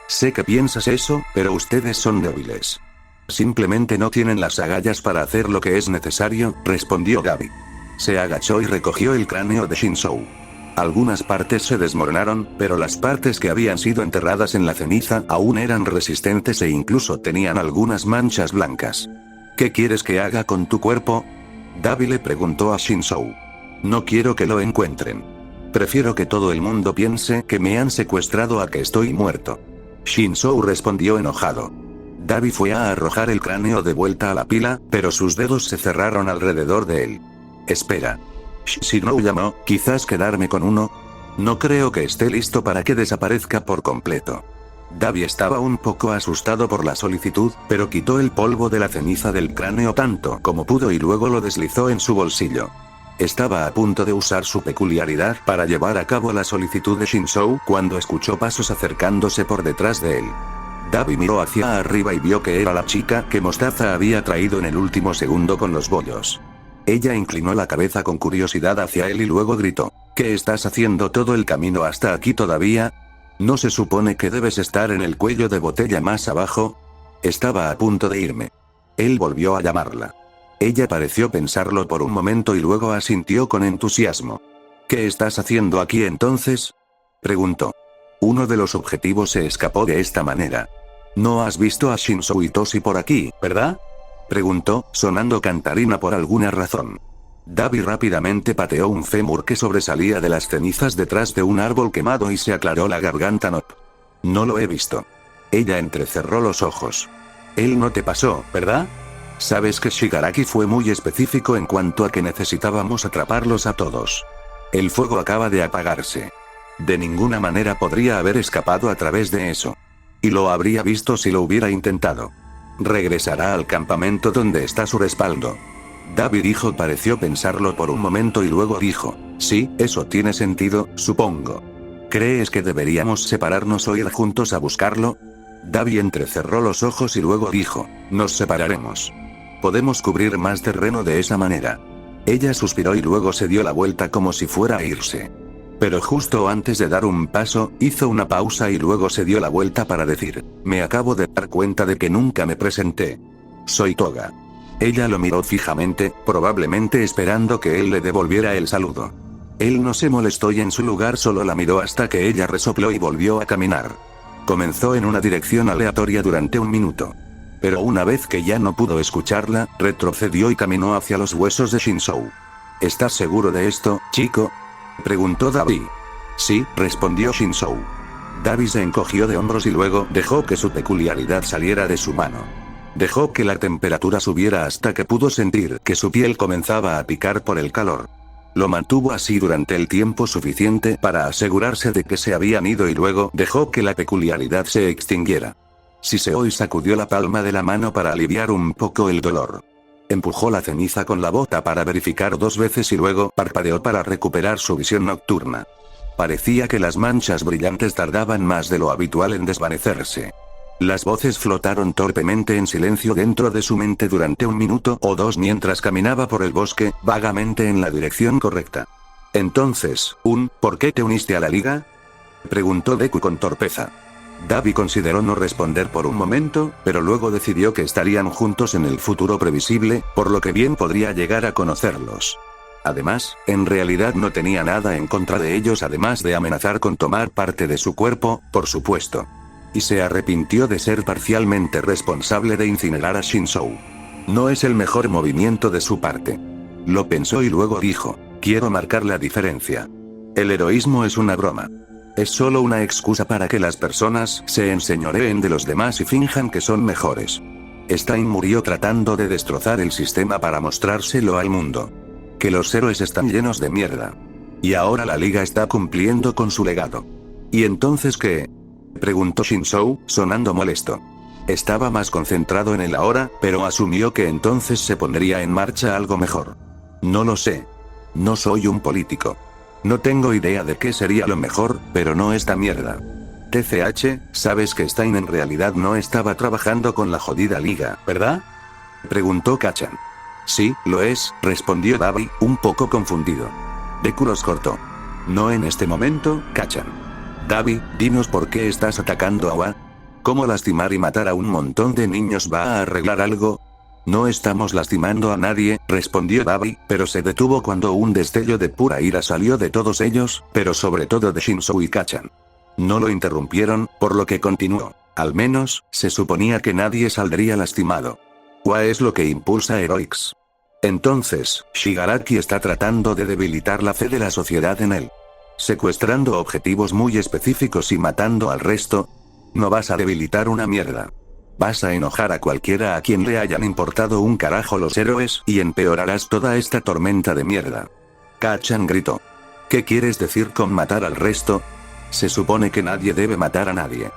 Sé que piensas eso, pero ustedes son débiles. Simplemente no tienen las agallas para hacer lo que es necesario, respondió Dabi. Se agachó y recogió el cráneo de Shinzou. Algunas partes se desmoronaron, pero las partes que habían sido enterradas en la ceniza aún eran resistentes e incluso tenían algunas manchas blancas. ¿Qué quieres que haga con tu cuerpo? Dabi le preguntó a Shinzou. No quiero que lo encuentren. Prefiero que todo el mundo piense que me han secuestrado a que estoy muerto. Shinzou respondió enojado. Dabi fue a arrojar el cráneo de vuelta a la pila, pero sus dedos se cerraron alrededor de él. Espera. Shinou llamó, quizás quedarme con uno. No creo que esté listo para que desaparezca por completo. Dabi estaba un poco asustado por la solicitud, pero quitó el polvo de la ceniza del cráneo tanto como pudo y luego lo deslizó en su bolsillo. Estaba a punto de usar su peculiaridad para llevar a cabo la solicitud de Shinzou cuando escuchó pasos acercándose por detrás de él. Dabi miró hacia arriba y vio que era la chica que Mostaza había traído en el último segundo con los bollos. Ella inclinó la cabeza con curiosidad hacia él y luego gritó. ¿Qué estás haciendo todo el camino hasta aquí todavía? ¿No se supone que debes estar en el cuello de botella más abajo? Estaba a punto de irme. Él volvió a llamarla. Ella pareció pensarlo por un momento y luego asintió con entusiasmo. ¿Qué estás haciendo aquí entonces? Preguntó. Uno de los objetivos se escapó de esta manera. No has visto a Shinzou y Toshi por aquí, ¿verdad? Preguntó, sonando cantarina por alguna razón. Dabi rápidamente pateó un fémur que sobresalía de las cenizas detrás de un árbol quemado y se aclaró la garganta. No lo he visto. Ella entrecerró los ojos. Él no te pasó, ¿verdad? Sabes que Shigaraki fue muy específico en cuanto a que necesitábamos atraparlos a todos. El fuego acaba de apagarse. De ninguna manera podría haber escapado a través de eso. Y lo habría visto si lo hubiera intentado. Regresará al campamento donde está su respaldo. Dabi dijo, pareció pensarlo por un momento y luego dijo, sí, eso tiene sentido, supongo. ¿Crees que deberíamos separarnos o ir juntos a buscarlo? Dabi entrecerró los ojos y luego dijo, nos separaremos. Podemos cubrir más terreno de esa manera. Ella suspiró y luego se dio la vuelta como si fuera a irse. Pero justo antes de dar un paso, hizo una pausa y luego se dio la vuelta para decir, me acabo de dar cuenta de que nunca me presenté. Soy Toga. Ella lo miró fijamente, probablemente esperando que él le devolviera el saludo. Él no se molestó y en su lugar solo la miró hasta que ella resopló y volvió a caminar. Comenzó en una dirección aleatoria durante un minuto. Pero una vez que ya no pudo escucharla, retrocedió y caminó hacia los huesos de Shinzou. ¿Estás seguro de esto, chico? Preguntó Dabi. Sí, respondió Shinzou. Dabi se encogió de hombros y luego dejó que su peculiaridad saliera de su mano. Dejó que la temperatura subiera hasta que pudo sentir que su piel comenzaba a picar por el calor. Lo mantuvo así durante el tiempo suficiente para asegurarse de que se habían ido y luego dejó que la peculiaridad se extinguiera. Shiseo sacudió la palma de la mano para aliviar un poco el dolor. Empujó la ceniza con la bota para verificar 2 veces y luego parpadeó para recuperar su visión nocturna. Parecía que las manchas brillantes tardaban más de lo habitual en desvanecerse. Las voces flotaron torpemente en silencio dentro de su mente durante 1 minuto o 2 mientras caminaba por el bosque, vagamente en la dirección correcta. Entonces, ¿por qué te uniste a la liga? Preguntó Deku con torpeza. Dabi consideró no responder por un momento, pero luego decidió que estarían juntos en el futuro previsible, por lo que bien podría llegar a conocerlos. Además, en realidad no tenía nada en contra de ellos además de amenazar con tomar parte de su cuerpo, por supuesto. Y se arrepintió de ser parcialmente responsable de incinerar a Shinzou. No es el mejor movimiento de su parte. Lo pensó y luego dijo, quiero marcar la diferencia. El heroísmo es una broma. Es solo una excusa para que las personas se enseñoreen de los demás y finjan que son mejores. Stein murió tratando de destrozar el sistema para mostrárselo al mundo. Que los héroes están llenos de mierda. Y ahora la liga está cumpliendo con su legado. ¿Y entonces qué? Preguntó Shinzou, sonando molesto. Estaba más concentrado en el ahora, pero asumió que entonces se pondría en marcha algo mejor. No lo sé. No soy un político. No tengo idea de qué sería lo mejor, pero no esta mierda. TCH, sabes que Stein en realidad no estaba trabajando con la jodida liga, ¿verdad? Preguntó Kachan. Sí, lo es, respondió Dabi, un poco confundido. Deku los cortó. No en este momento, Kachan. Dabi, dinos por qué estás atacando a Wa. ¿Cómo lastimar y matar a un montón de niños va a arreglar algo? No estamos lastimando a nadie, respondió Dabi, pero se detuvo cuando un destello de pura ira salió de todos ellos, pero sobre todo de Shinzou y Kachan. No lo interrumpieron, por lo que continuó. Al menos, se suponía que nadie saldría lastimado. Wa es lo que impulsa a Heroics. Entonces, Shigaraki está tratando de debilitar la fe de la sociedad en él. Secuestrando objetivos muy específicos y matando al resto. No vas a debilitar una mierda. Vas a enojar a cualquiera a quien le hayan importado un carajo los héroes y empeorarás toda esta tormenta de mierda. Kachan gritó. ¿Qué quieres decir con matar al resto? Se supone que nadie debe matar a nadie.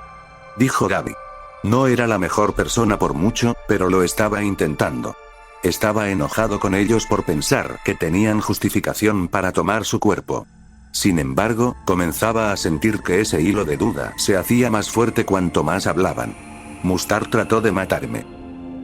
Dijo Dabi. No era la mejor persona por mucho, pero lo estaba intentando. Estaba enojado con ellos por pensar que tenían justificación para tomar su cuerpo. Sin embargo, comenzaba a sentir que ese hilo de duda se hacía más fuerte cuanto más hablaban. Mustar trató de matarme.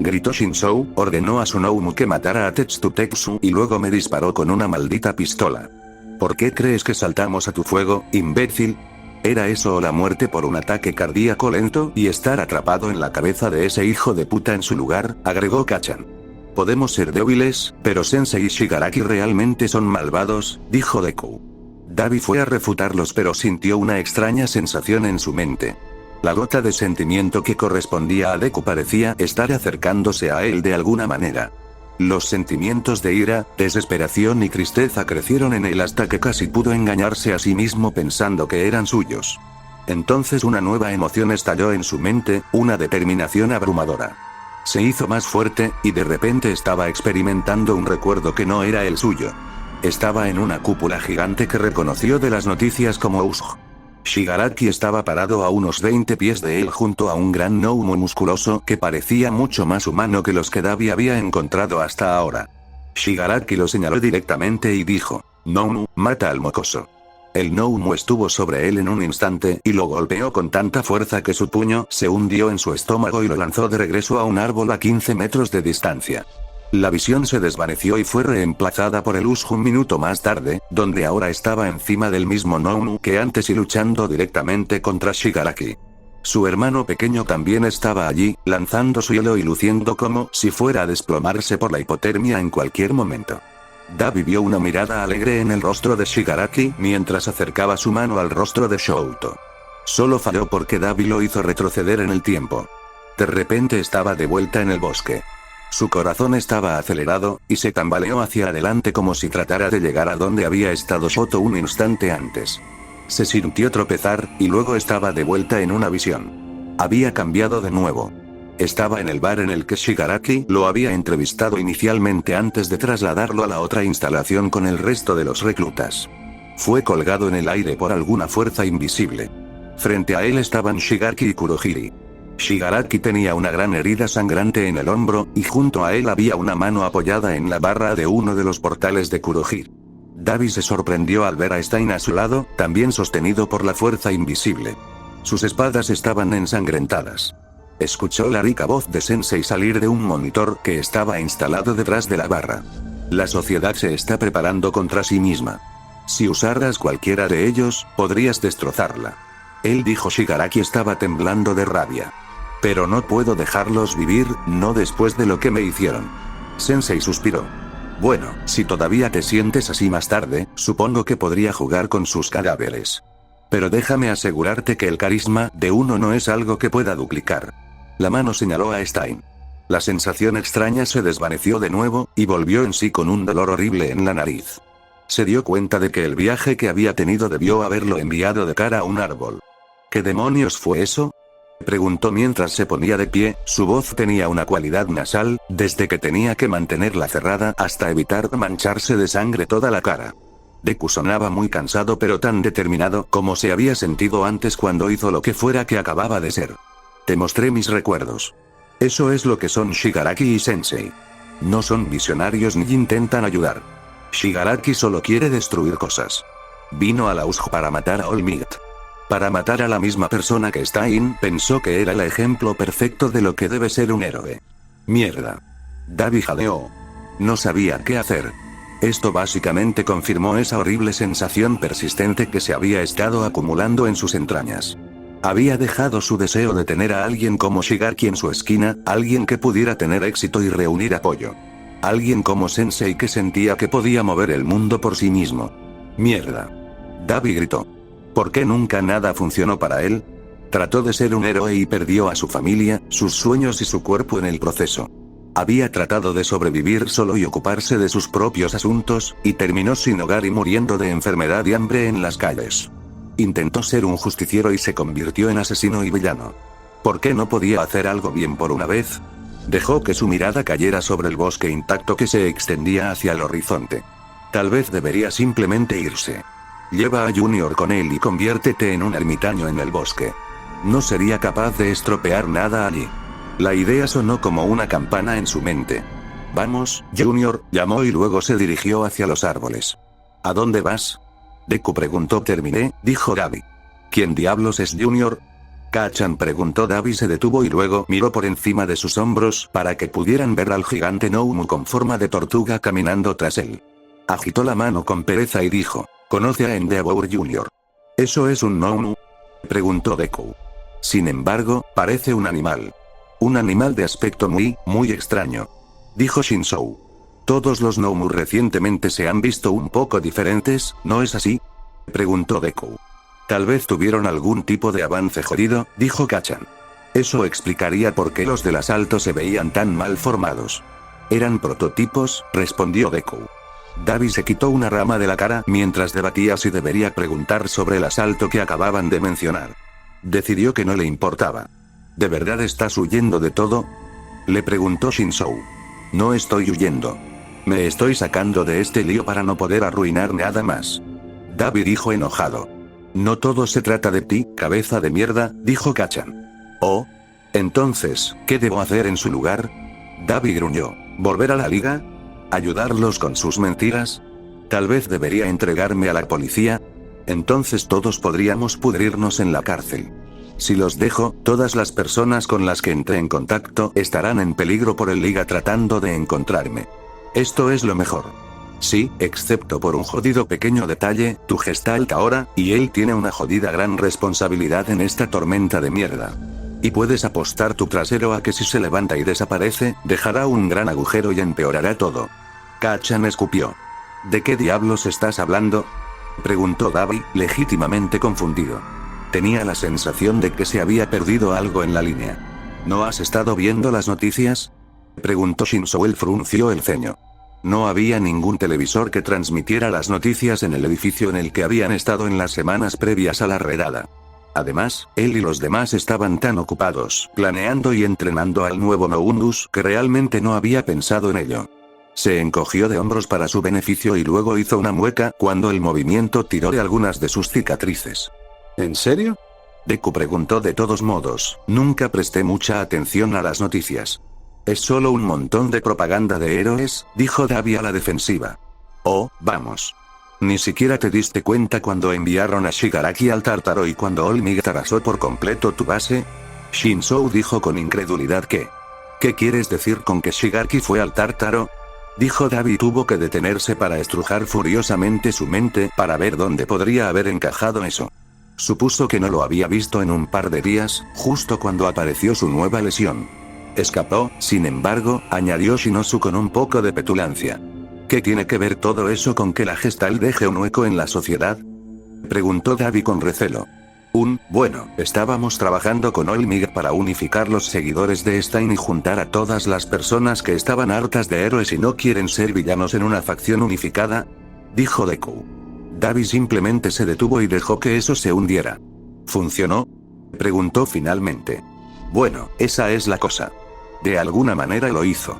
Gritó Shinzou, ordenó a Tsunoumu que matara a Tetsutetsu y luego me disparó con una maldita pistola. ¿Por qué crees que saltamos a tu fuego, imbécil? ¿Era eso o la muerte por un ataque cardíaco lento y estar atrapado en la cabeza de ese hijo de puta en su lugar? Agregó Kachan. Podemos ser débiles, pero Sensei y Shigaraki realmente son malvados, dijo Deku. Dabi fue a refutarlos pero sintió una extraña sensación en su mente. La gota de sentimiento que correspondía a Deku parecía estar acercándose a él de alguna manera. Los sentimientos de ira, desesperación y tristeza crecieron en él hasta que casi pudo engañarse a sí mismo pensando que eran suyos. Entonces una nueva emoción estalló en su mente, una determinación abrumadora. Se hizo más fuerte, y de repente estaba experimentando un recuerdo que no era el suyo. Estaba en una cúpula gigante que reconoció de las noticias como Usg. Shigaraki estaba parado a unos 20 pies de él junto a un gran gnomo musculoso que parecía mucho más humano que los que Dabi había encontrado hasta ahora. Shigaraki lo señaló directamente y dijo, Gnomo, mata al mocoso. El gnomo estuvo sobre él en un instante y lo golpeó con tanta fuerza que su puño se hundió en su estómago y lo lanzó de regreso a un árbol a 15 metros de distancia. La visión se desvaneció y fue reemplazada por el Usg un minuto más tarde, donde ahora estaba encima del mismo gnomo que antes y luchando directamente contra Shigaraki. Su hermano pequeño también estaba allí, lanzando su hielo y luciendo como si fuera a desplomarse por la hipotermia en cualquier momento. Dabi vio una mirada alegre en el rostro de Shigaraki mientras acercaba su mano al rostro de Shouto. Solo falló porque Dabi lo hizo retroceder en el tiempo. De repente estaba de vuelta en el bosque. Su corazón estaba acelerado, y se tambaleó hacia adelante como si tratara de llegar a donde había estado Shoto un instante antes. Se sintió tropezar, y luego estaba de vuelta en una visión. Había cambiado de nuevo. Estaba en el bar en el que Shigaraki lo había entrevistado inicialmente antes de trasladarlo a la otra instalación con el resto de los reclutas. Fue colgado en el aire por alguna fuerza invisible. Frente a él estaban Shigaraki y Kurohiri. Shigaraki tenía una gran herida sangrante en el hombro, y junto a él había una mano apoyada en la barra de uno de los portales de Kurohiri. Dabi se sorprendió al ver a Stein a su lado, también sostenido por la fuerza invisible. Sus espadas estaban ensangrentadas. Escuchó la rica voz de Sensei salir de un monitor que estaba instalado detrás de la barra. La sociedad se está preparando contra sí misma. Si usaras cualquiera de ellos, podrías destrozarla. Él dijo. Shigaraki estaba temblando de rabia. Pero no puedo dejarlos vivir, no después de lo que me hicieron. Sensei suspiró. Bueno, si todavía te sientes así más tarde, supongo que podría jugar con sus cadáveres. Pero déjame asegurarte que el carisma de uno no es algo que pueda duplicar. La mano señaló a Stein. La sensación extraña se desvaneció de nuevo, y volvió en sí con un dolor horrible en la nariz. Se dio cuenta de que el viaje que había tenido debió haberlo enviado de cara a un árbol. ¿Qué demonios fue eso?, preguntó mientras se ponía de pie. Su voz tenía una cualidad nasal, desde que tenía que mantenerla cerrada hasta evitar mancharse de sangre toda la cara. Deku sonaba muy cansado pero tan determinado como se había sentido antes cuando hizo lo que fuera que acababa de ser. Te mostré mis recuerdos. Eso es lo que son Shigaraki y Sensei. No son visionarios ni intentan ayudar. Shigaraki solo quiere destruir cosas. Vino a la USJ para matar a All Might. Para matar a la misma persona que Stein pensó que era el ejemplo perfecto de lo que debe ser un héroe. Mierda. Dabi jadeó. No sabía qué hacer. Esto básicamente confirmó esa horrible sensación persistente que se había estado acumulando en sus entrañas. Había dejado su deseo de tener a alguien como Shigaraki en su esquina, alguien que pudiera tener éxito y reunir apoyo. Alguien como Sensei que sentía que podía mover el mundo por sí mismo. Mierda. Dabi gritó. ¿Por qué nunca nada funcionó para él? Trató de ser un héroe y perdió a su familia, sus sueños y su cuerpo en el proceso. Había tratado de sobrevivir solo y ocuparse de sus propios asuntos, y terminó sin hogar y muriendo de enfermedad y hambre en las calles. Intentó ser un justiciero y se convirtió en asesino y villano. ¿Por qué no podía hacer algo bien por una vez? Dejó que su mirada cayera sobre el bosque intacto que se extendía hacia el horizonte. Tal vez debería simplemente irse. Lleva a Junior con él y conviértete en un ermitaño en el bosque. No sería capaz de estropear nada allí. La idea sonó como una campana en su mente. Vamos, Junior, llamó y luego se dirigió hacia los árboles. ¿A dónde vas? Deku preguntó. Terminé, dijo Dabi. ¿Quién diablos es Junior? Kachan preguntó. Dabi se detuvo y luego miró por encima de sus hombros para que pudieran ver al gigante Noumu con forma de tortuga caminando tras él. Agitó la mano con pereza y dijo. ¿Conoce a Endeavor Jr.? ¿Eso es un Noumu?, preguntó Deku. Sin embargo, parece un animal. Un animal de aspecto muy extraño, dijo Shinzou. Todos los Noumu recientemente se han visto un poco diferentes, ¿no es así?, preguntó Deku. Tal vez tuvieron algún tipo de avance jodido, dijo Kachan. Eso explicaría por qué los del asalto se veían tan mal formados. Eran prototipos, respondió Deku. Dabi se quitó una rama de la cara mientras debatía si debería preguntar sobre el asalto que acababan de mencionar. Decidió que no le importaba. ¿De verdad estás huyendo de todo?, le preguntó Shinzou. No estoy huyendo. Me estoy sacando de este lío para no poder arruinar nada más. Dabi dijo enojado. No todo se trata de ti, cabeza de mierda, dijo Kachan. Oh. Entonces, ¿qué debo hacer en su lugar? Dabi gruñó. ¿Volver a la liga? ¿Ayudarlos con sus mentiras? Tal vez debería entregarme a la policía. Entonces todos podríamos pudrirnos en la cárcel. Si los dejo, todas las personas con las que entré en contacto estarán en peligro por el Liga tratando de encontrarme. Esto es lo mejor. Sí, excepto por un jodido pequeño detalle, tu Gestalt ahora, y él tiene una jodida gran responsabilidad en esta tormenta de mierda. Y puedes apostar tu trasero a que si se levanta y desaparece, dejará un gran agujero y empeorará todo. Kachan escupió. ¿De qué diablos estás hablando?, preguntó Dabi, legítimamente confundido. Tenía la sensación de que se había perdido algo en la línea. ¿No has estado viendo las noticias?, preguntó Shinzou. Él frunció el ceño. No había ningún televisor que transmitiera las noticias en el edificio en el que habían estado en las semanas previas a la redada. Además, él y los demás estaban tan ocupados planeando y entrenando al nuevo Noumus que realmente no había pensado en ello. Se encogió de hombros para su beneficio y luego hizo una mueca cuando el movimiento tiró de algunas de sus cicatrices. ¿En serio?, Deku preguntó. De todos modos, nunca presté mucha atención a las noticias. Es solo un montón de propaganda de héroes, dijo Dabi a la defensiva. Oh, vamos. Ni siquiera te diste cuenta cuando enviaron a Shigaraki al Tártaro y cuando All Might arrasó por completo tu base. Shinzou dijo con incredulidad. ¿Qué quieres decir con que Shigaraki fue al Tártaro?, dijo Dabi. Tuvo que detenerse para estrujar furiosamente su mente para ver dónde podría haber encajado eso. Supuso que no lo había visto en un par de días, justo cuando apareció su nueva lesión. Escapó, sin embargo, añadió Shinosu con un poco de petulancia. ¿Qué tiene que ver todo eso con que la Gestalt deje un hueco en la sociedad? Preguntó Dabi con recelo. Bueno, estábamos trabajando con Olmig para unificar los seguidores de Stein y juntar a todas las personas que estaban hartas de héroes y no quieren ser villanos en una facción unificada, dijo Deku. Dabi simplemente se detuvo y dejó que eso se hundiera. ¿Funcionó?, preguntó finalmente. Bueno, esa es la cosa. De alguna manera lo hizo,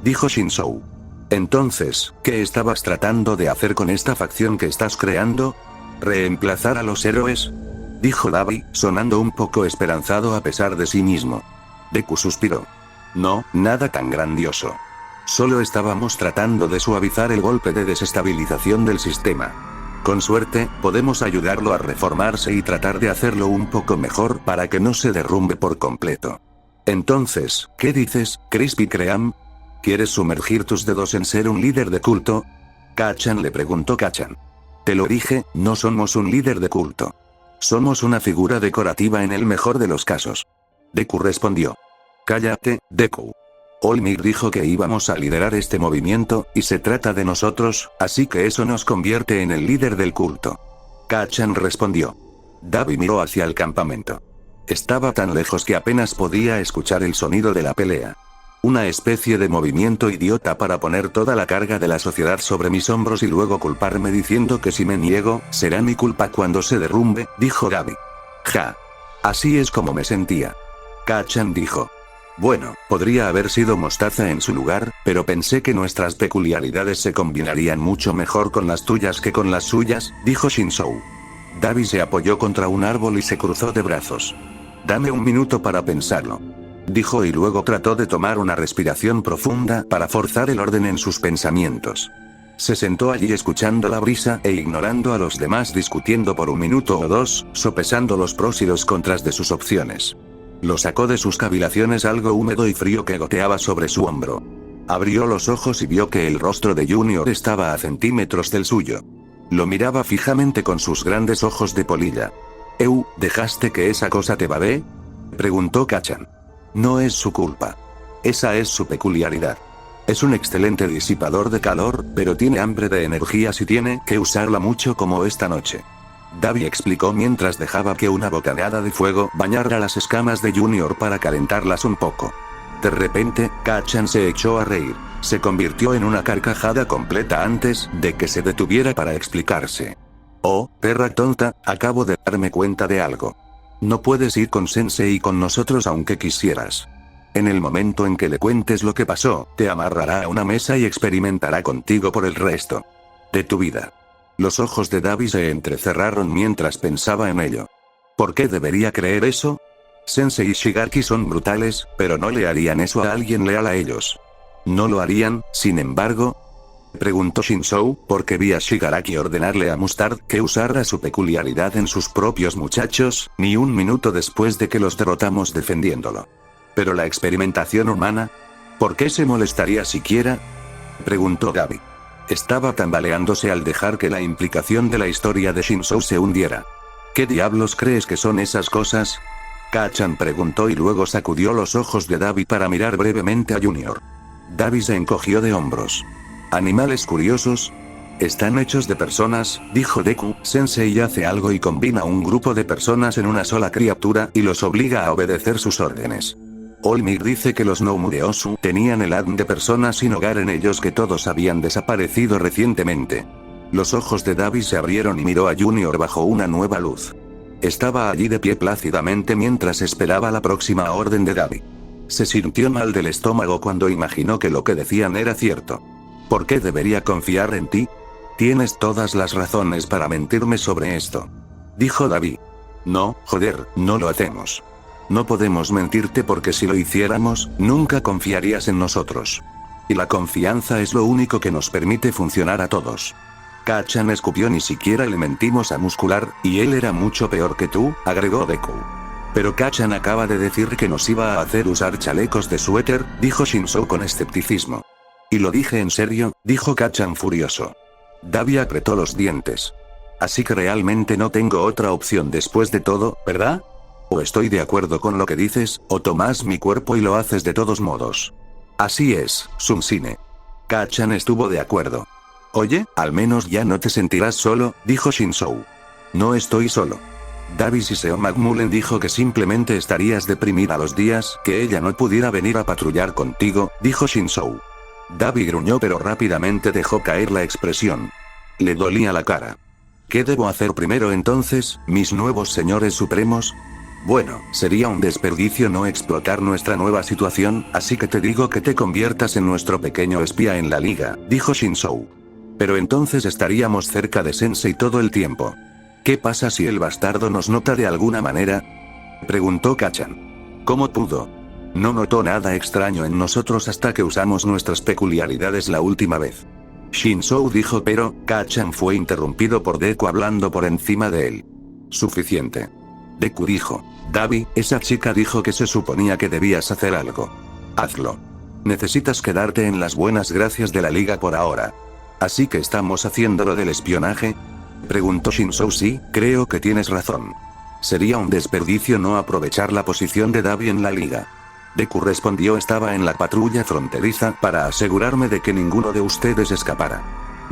dijo Shinzou. Entonces, ¿qué estabas tratando de hacer con esta facción que estás creando? ¿Reemplazar a los héroes?, dijo Dabi, sonando un poco esperanzado a pesar de sí mismo. Deku suspiró. No, nada tan grandioso. Solo estábamos tratando de suavizar el golpe de desestabilización del sistema. Con suerte, podemos ayudarlo a reformarse y tratar de hacerlo un poco mejor para que no se derrumbe por completo. Entonces, ¿qué dices, Krispy Kreme? ¿Quieres sumergir tus dedos en ser un líder de culto? Kacchan le preguntó Kacchan. Te lo dije, no somos un líder de culto. Somos una figura decorativa en el mejor de los casos. Deku respondió. Cállate, Deku. Olmig dijo que íbamos a liderar este movimiento, y se trata de nosotros, así que eso nos convierte en el líder del culto. Kacchan respondió. Dabi miró hacia el campamento. Estaba tan lejos que apenas podía escuchar el sonido de la pelea. Una especie de movimiento idiota para poner toda la carga de la sociedad sobre mis hombros y luego culparme diciendo que si me niego, será mi culpa cuando se derrumbe, dijo Dabi. Ja. Así es como me sentía. Kacchan dijo. Bueno, podría haber sido Mostaza en su lugar, pero pensé que nuestras peculiaridades se combinarían mucho mejor con las tuyas que con las suyas, dijo Shinzou. Dabi se apoyó contra un árbol y se cruzó de brazos. Dame un minuto para pensarlo, dijo y luego trató de tomar una respiración profunda para forzar el orden en sus pensamientos. Se sentó allí escuchando la brisa e ignorando a los demás discutiendo por un minuto o dos, sopesando los pros y los contras de sus opciones. Lo sacó de sus cavilaciones algo húmedo y frío que goteaba sobre su hombro. Abrió los ojos y vio que el rostro de Junior estaba a centímetros del suyo. Lo miraba fijamente con sus grandes ojos de polilla. ¿Dejaste que esa cosa te babee?, preguntó Kacchan. No es su culpa. Esa es su peculiaridad. Es un excelente disipador de calor, pero tiene hambre de energías y tiene que usarla mucho como esta noche. Dabi explicó mientras dejaba que una bocanada de fuego bañara las escamas de Junior para calentarlas un poco. De repente, Kacchan se echó a reír. Se convirtió en una carcajada completa antes de que se detuviera para explicarse. Oh, perra tonta, acabo de darme cuenta de algo. No puedes ir con Sensei y con nosotros aunque quisieras. En el momento en que le cuentes lo que pasó, te amarrará a una mesa y experimentará contigo por el resto de tu vida. Los ojos de Dabi se entrecerraron mientras pensaba en ello. ¿Por qué debería creer eso? Sensei y Shigaraki son brutales, pero no le harían eso a alguien leal a ellos. ¿No lo harían, sin embargo?, preguntó Shinzou, porque vi a Shigaraki ordenarle a Mustard que usara su peculiaridad en sus propios muchachos, ni un minuto después de que los derrotamos defendiéndolo. ¿Pero la experimentación humana? ¿Por qué se molestaría siquiera?, preguntó Dabi. Estaba tambaleándose al dejar que la implicación de la historia de Shinzou se hundiera. ¿Qué diablos crees que son esas cosas?, Kacchan preguntó y luego sacudió los ojos de Dabi para mirar brevemente a Junior. Dabi se encogió de hombros. ¿Animales curiosos? Están hechos de personas, dijo Deku. Sensei hace algo y combina un grupo de personas en una sola criatura y los obliga a obedecer sus órdenes. Olmig dice que los Noumudeosu tenían el ADN de personas sin hogar en ellos que todos habían desaparecido recientemente. Los ojos de Dabi se abrieron y miró a Junior bajo una nueva luz. Estaba allí de pie plácidamente mientras esperaba la próxima orden de Dabi. Se sintió mal del estómago cuando imaginó que lo que decían era cierto. ¿Por qué debería confiar en ti? Tienes todas las razones para mentirme sobre esto, dijo Dabi. No, joder, no lo hacemos. No podemos mentirte porque si lo hiciéramos, nunca confiarías en nosotros. Y la confianza es lo único que nos permite funcionar a todos. Kacchan escupió. Ni siquiera le mentimos a Muscular, y él era mucho peor que tú, agregó Deku. Pero Kacchan acaba de decir que nos iba a hacer usar chalecos de suéter, dijo Shinzou con escepticismo. Y lo dije en serio, dijo Kacchan furioso. Dabi apretó los dientes. Así que realmente no tengo otra opción después de todo, ¿verdad? O estoy de acuerdo con lo que dices, o tomas mi cuerpo y lo haces de todos modos. Así es, Sumsine. Kacchan estuvo de acuerdo. Oye, al menos ya no te sentirás solo, dijo Shinzou. No estoy solo. Davi Siseo McMullen dijo que simplemente estarías deprimida los días que ella no pudiera venir a patrullar contigo, dijo Shinzou. Davi gruñó pero rápidamente dejó caer la expresión. Le dolía la cara. ¿Qué debo hacer primero entonces, mis nuevos señores supremos? Bueno, sería un desperdicio no explotar nuestra nueva situación, así que te digo que te conviertas en nuestro pequeño espía en la liga, dijo Shinzou. Pero entonces estaríamos cerca de Sensei todo el tiempo. ¿Qué pasa si el bastardo nos nota de alguna manera? Preguntó Kachan. ¿Cómo pudo? No notó nada extraño en nosotros hasta que usamos nuestras peculiaridades la última vez. Shinzou dijo pero, Kachan fue interrumpido por Deku hablando por encima de él. Suficiente. Deku dijo. Davi, esa chica dijo que se suponía que debías hacer algo. Hazlo. Necesitas quedarte en las buenas gracias de la liga por ahora. ¿Así que estamos haciendo lo del espionaje? Preguntó Shinzou. Sí, creo que tienes razón. Sería un desperdicio no aprovechar la posición de Davi en la liga. Deku respondió. Estaba en la patrulla fronteriza para asegurarme de que ninguno de ustedes escapara.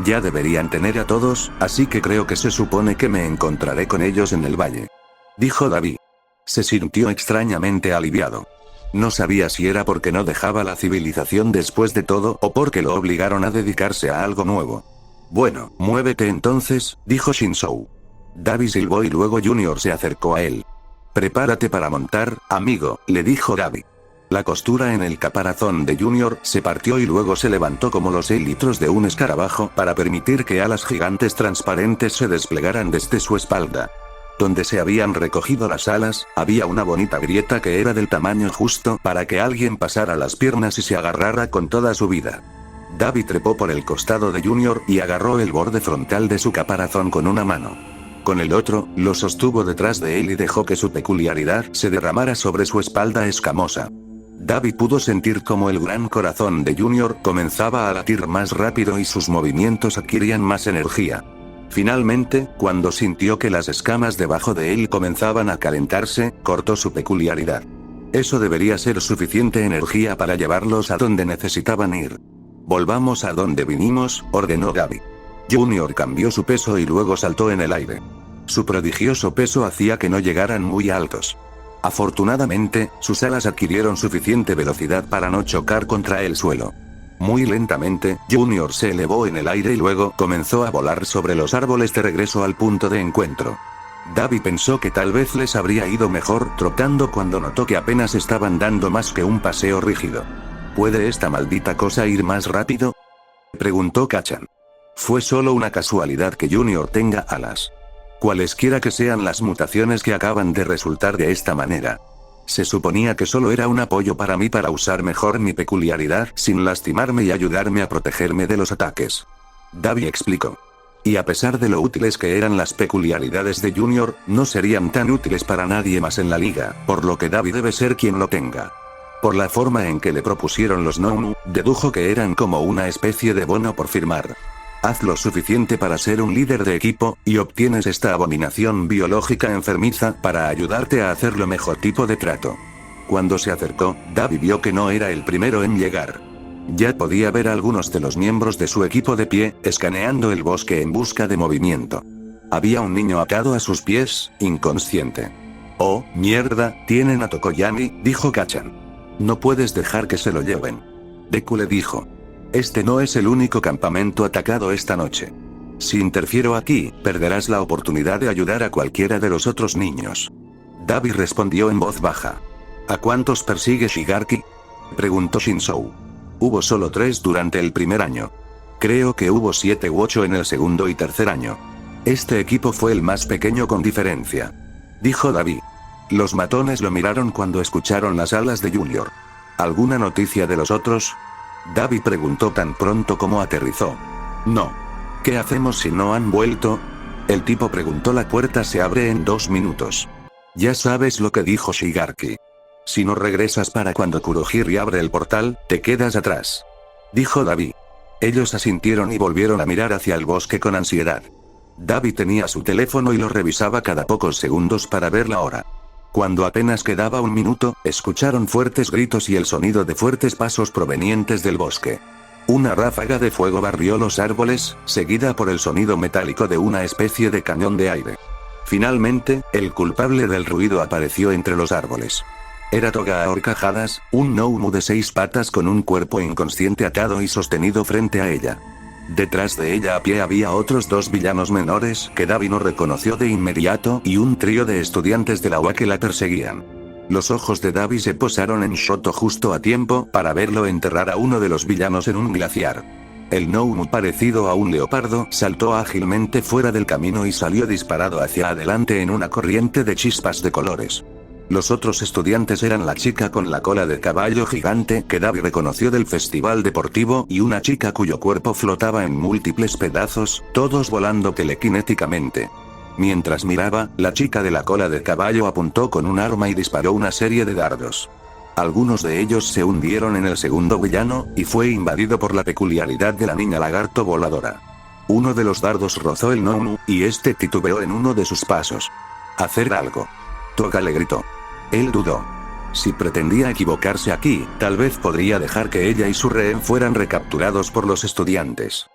Ya deberían tener a todos, así que creo que se supone que me encontraré con ellos en el valle. Dijo Davi. Se sintió extrañamente aliviado. No sabía si era porque no dejaba la civilización después de todo o porque lo obligaron a dedicarse a algo nuevo. Bueno, muévete entonces, dijo Shinzou. Davi silbó y luego Junior se acercó a él. Prepárate para montar, amigo, le dijo Davi. La costura en el caparazón de Junior se partió y luego se levantó como los élitros de un escarabajo para permitir que alas gigantes transparentes se desplegaran desde su espalda. Donde se habían recogido las alas, había una bonita grieta que era del tamaño justo para que alguien pasara las piernas y se agarrara con toda su vida. Davi trepó por el costado de Junior y agarró el borde frontal de su caparazón con una mano. Con el otro, lo sostuvo detrás de él y dejó que su peculiaridad se derramara sobre su espalda escamosa. Davi pudo sentir como el gran corazón de Junior comenzaba a latir más rápido y sus movimientos adquirían más energía. Finalmente, cuando sintió que las escamas debajo de él comenzaban a calentarse, cortó su peculiaridad. Eso debería ser suficiente energía para llevarlos a donde necesitaban ir. Volvamos a donde vinimos, ordenó Davi. Junior cambió su peso y luego saltó en el aire. Su prodigioso peso hacía que no llegaran muy altos. Afortunadamente, sus alas adquirieron suficiente velocidad para no chocar contra el suelo. Muy lentamente, Junior se elevó en el aire y luego comenzó a volar sobre los árboles de regreso al punto de encuentro. Davi pensó que tal vez les habría ido mejor trotando cuando notó que apenas estaban dando más que un paseo rígido. ¿Puede esta maldita cosa ir más rápido? Preguntó Kachan. Fue solo una casualidad que Junior tenga alas. Cualesquiera que sean las mutaciones que acaban de resultar de esta manera. Se suponía que solo era un apoyo para mí para usar mejor mi peculiaridad sin lastimarme y ayudarme a protegerme de los ataques. Davi explicó. Y a pesar de lo útiles que eran las peculiaridades de Junior, no serían tan útiles para nadie más en la liga, por lo que Davi debe ser quien lo tenga. Por la forma en que le propusieron los Nomu, dedujo que eran como una especie de bono por firmar. Haz lo suficiente para ser un líder de equipo, y obtienes esta abominación biológica enfermiza para ayudarte a hacerlo mejor tipo de trato. Cuando se acercó, Davi vio que no era el primero en llegar. Ya podía ver a algunos de los miembros de su equipo de pie, escaneando el bosque en busca de movimiento. Había un niño atado a sus pies, inconsciente. Oh, mierda, tienen a Tokoyami, dijo Kachan. No puedes dejar que se lo lleven. Deku le dijo. Este no es el único campamento atacado esta noche. Si interfiero aquí, perderás la oportunidad de ayudar a cualquiera de los otros niños. Davi respondió en voz baja. ¿A cuántos persigue Shigaraki? Preguntó Shinzou. Hubo solo 3 durante el primer año. Creo que hubo 7 u 8 en el segundo y tercer año. Este equipo fue el más pequeño con diferencia. Dijo Davi. Los matones lo miraron cuando escucharon las alas de Junior. ¿Alguna noticia de los otros? Davi preguntó tan pronto como aterrizó. No. ¿Qué hacemos si no han vuelto? El tipo preguntó. La puerta se abre en 2 minutos. Ya sabes lo que dijo Shigaraki. Si no regresas para cuando Kurohiri abre el portal, te quedas atrás. Dijo Davi. Ellos asintieron y volvieron a mirar hacia el bosque con ansiedad. Davi tenía su teléfono y lo revisaba cada pocos segundos para ver la hora. Cuando apenas quedaba 1 minuto, escucharon fuertes gritos y el sonido de fuertes pasos provenientes del bosque. Una ráfaga de fuego barrió los árboles, seguida por el sonido metálico de una especie de cañón de aire. Finalmente, el culpable del ruido apareció entre los árboles. Era Toga a horcajadas, un gnomo de 6 patas con un cuerpo inconsciente atado y sostenido frente a ella. Detrás de ella a pie había otros 2 villanos menores que Dabi no reconoció de inmediato y un trío de estudiantes de la UA que la perseguían. Los ojos de Dabi se posaron en Shoto justo a tiempo para verlo enterrar a uno de los villanos en un glaciar. El gnomo parecido a un leopardo saltó ágilmente fuera del camino y salió disparado hacia adelante en una corriente de chispas de colores. Los otros estudiantes eran la chica con la cola de caballo gigante que Dabi reconoció del festival deportivo y una chica cuyo cuerpo flotaba en múltiples pedazos, todos volando telequinéticamente. Mientras miraba, la chica de la cola de caballo apuntó con un arma y disparó una serie de dardos. Algunos de ellos se hundieron en el segundo villano, y fue invadido por la peculiaridad de la niña lagarto voladora. Uno de los dardos rozó el gnomo, y este titubeó en uno de sus pasos. «Hacer algo». Toga le gritó. Él dudó. Si pretendía equivocarse aquí, tal vez podría dejar que ella y su rehén fueran recapturados por los estudiantes.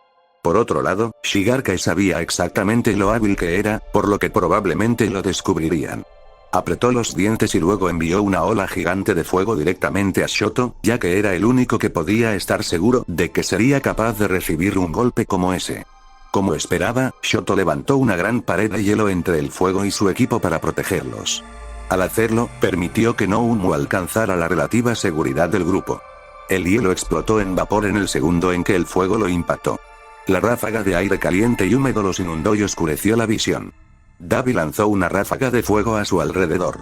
Por otro lado, Shigarkai sabía exactamente lo hábil que era, por lo que probablemente lo descubrirían. Apretó los dientes y luego envió una ola gigante de fuego directamente a Shoto, ya que era el único que podía estar seguro de que sería capaz de recibir un golpe como ese. Como esperaba, Shoto levantó una gran pared de hielo entre el fuego y su equipo para protegerlos. Al hacerlo, permitió que Noumu alcanzara la relativa seguridad del grupo. El hielo explotó en vapor en el segundo en que el fuego lo impactó. La ráfaga de aire caliente y húmedo los inundó y oscureció la visión. Dabi lanzó una ráfaga de fuego a su alrededor.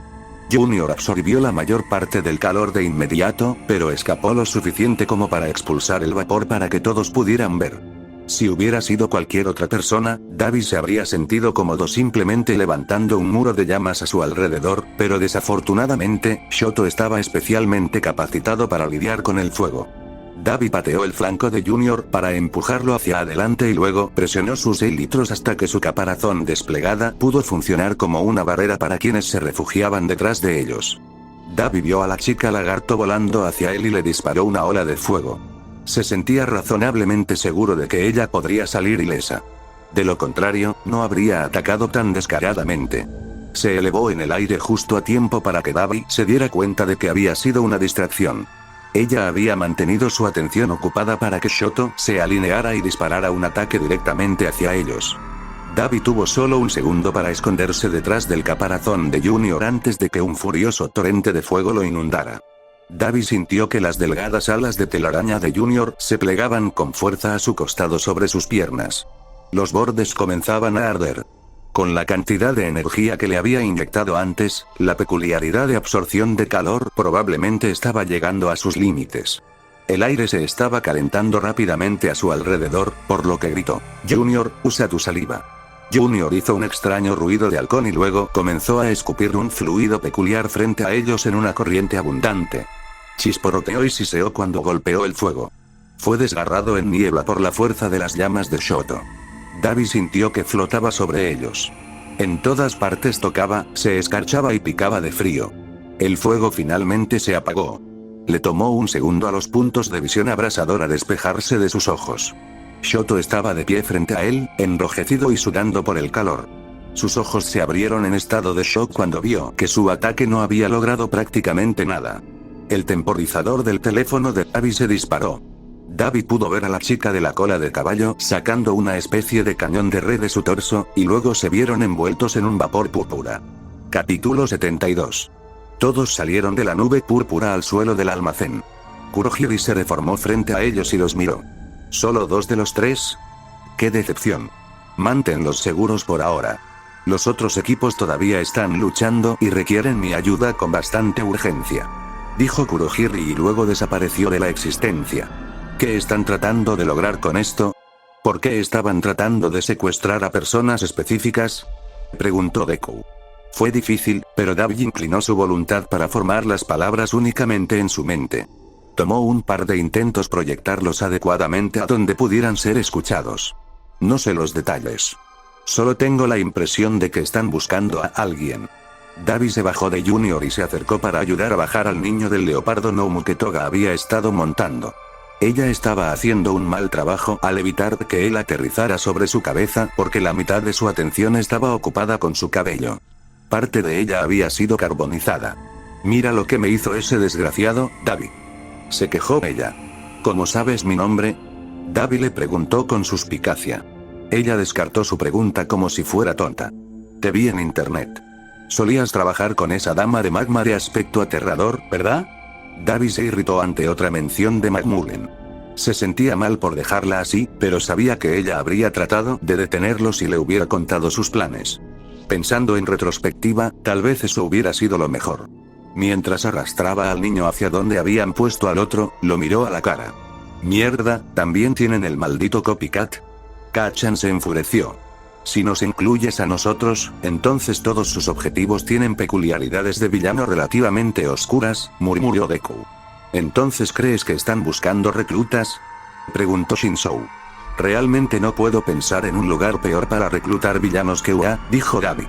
Junior absorbió la mayor parte del calor de inmediato, pero escapó lo suficiente como para expulsar el vapor para que todos pudieran ver. Si hubiera sido cualquier otra persona, Dabi se habría sentido cómodo simplemente levantando un muro de llamas a su alrededor, pero desafortunadamente, Shoto estaba especialmente capacitado para lidiar con el fuego. Dabi pateó el flanco de Junior para empujarlo hacia adelante y luego presionó sus élitros hasta que su caparazón desplegada pudo funcionar como una barrera para quienes se refugiaban detrás de ellos. Dabi vio a la chica lagarto volando hacia él y le disparó una ola de fuego. Se sentía razonablemente seguro de que ella podría salir ilesa. De lo contrario, no habría atacado tan descaradamente. Se elevó en el aire justo a tiempo para que Dabi se diera cuenta de que había sido una distracción. Ella había mantenido su atención ocupada para que Shoto se alineara y disparara un ataque directamente hacia ellos. Dabi tuvo solo un segundo para esconderse detrás del caparazón de Junior antes de que un furioso torrente de fuego lo inundara. Dabi sintió que las delgadas alas de telaraña de Junior se plegaban con fuerza a su costado sobre sus piernas. Los bordes comenzaban a arder. Con la cantidad de energía que le había inyectado antes, la peculiaridad de absorción de calor probablemente estaba llegando a sus límites. El aire se estaba calentando rápidamente a su alrededor, por lo que gritó: «Junior, usa tu saliva». Junior hizo un extraño ruido de halcón y luego comenzó a escupir un fluido peculiar frente a ellos en una corriente abundante. Chisporroteó y siseó cuando golpeó el fuego. Fue desgarrado en niebla por la fuerza de las llamas de Shoto. Dabi sintió que flotaba sobre ellos. En todas partes tocaba, se escarchaba y picaba de frío. El fuego finalmente se apagó. Le tomó un segundo a los puntos de visión abrasadora despejarse de sus ojos. Shoto estaba de pie frente a él, enrojecido y sudando por el calor. Sus ojos se abrieron en estado de shock cuando vio que su ataque no había logrado prácticamente nada. El temporizador del teléfono de Dabi se disparó. Dabi pudo ver a la chica de la cola de caballo sacando una especie de cañón de red de su torso, y luego se vieron envueltos en un vapor púrpura. Capítulo 72. Todos salieron de la nube púrpura al suelo del almacén. Kurohige se reformó frente a ellos y los miró. ¿Solo 2 de los 3? ¡Qué decepción! Manténlos seguros por ahora. Los otros equipos todavía están luchando y requieren mi ayuda con bastante urgencia. Dijo Kurohige y luego desapareció de la existencia. ¿Qué están tratando de lograr con esto? ¿Por qué estaban tratando de secuestrar a personas específicas? Preguntó Deku. Fue difícil, pero Dabi inclinó su voluntad para formar las palabras únicamente en su mente. Tomó un par de intentos proyectarlos adecuadamente a donde pudieran ser escuchados. No sé los detalles. Solo tengo la impresión de que están buscando a alguien. Dabi se bajó de Junior y se acercó para ayudar a bajar al niño del leopardo Noumu que Toga había estado montando. Ella estaba haciendo un mal trabajo al evitar que él aterrizara sobre su cabeza porque la mitad de su atención estaba ocupada con su cabello. Parte de ella había sido carbonizada. Mira lo que me hizo ese desgraciado, Davi. Se quejó ella. ¿Cómo sabes mi nombre? Davi le preguntó con suspicacia. Ella descartó su pregunta como si fuera tonta. Te vi en internet. Solías trabajar con esa dama de magma de aspecto aterrador, ¿verdad? Davi se irritó ante otra mención de McMullen. Se sentía mal por dejarla así, pero sabía que ella habría tratado de detenerlo si le hubiera contado sus planes. Pensando en retrospectiva, tal vez eso hubiera sido lo mejor. Mientras arrastraba al niño hacia donde habían puesto al otro, lo miró a la cara. Mierda, ¿también tienen el maldito copycat? Kachan se enfureció. Si nos incluyes a nosotros, entonces todos sus objetivos tienen peculiaridades de villano relativamente oscuras, murmuró Deku. ¿Entonces crees que están buscando reclutas? Preguntó Shinzou. Realmente no puedo pensar en un lugar peor para reclutar villanos que UA, dijo Davi.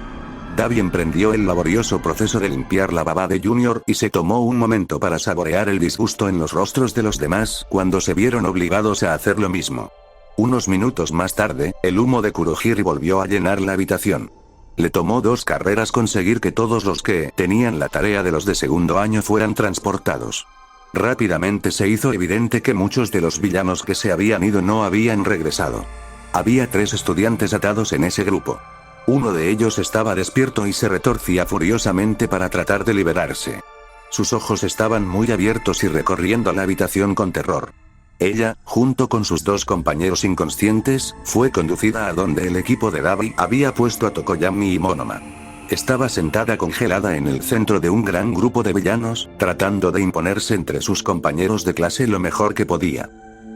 Davi emprendió el laborioso proceso de limpiar la baba de Junior y se tomó un momento para saborear el disgusto en los rostros de los demás cuando se vieron obligados a hacer lo mismo. Unos minutos más tarde, el humo de Kurohiri volvió a llenar la habitación. Le tomó 2 carreras conseguir que todos los que tenían la tarea de los de segundo año fueran transportados. Rápidamente se hizo evidente que muchos de los villanos que se habían ido no habían regresado. Había 3 estudiantes atados en ese grupo. Uno de ellos estaba despierto y se retorcía furiosamente para tratar de liberarse. Sus ojos estaban muy abiertos y recorriendo la habitación con terror. Ella, junto con sus 2 compañeros inconscientes, fue conducida a donde el equipo de Davi había puesto a Tokoyami y Monoma. Estaba sentada congelada en el centro de un gran grupo de villanos, tratando de imponerse entre sus compañeros de clase lo mejor que podía.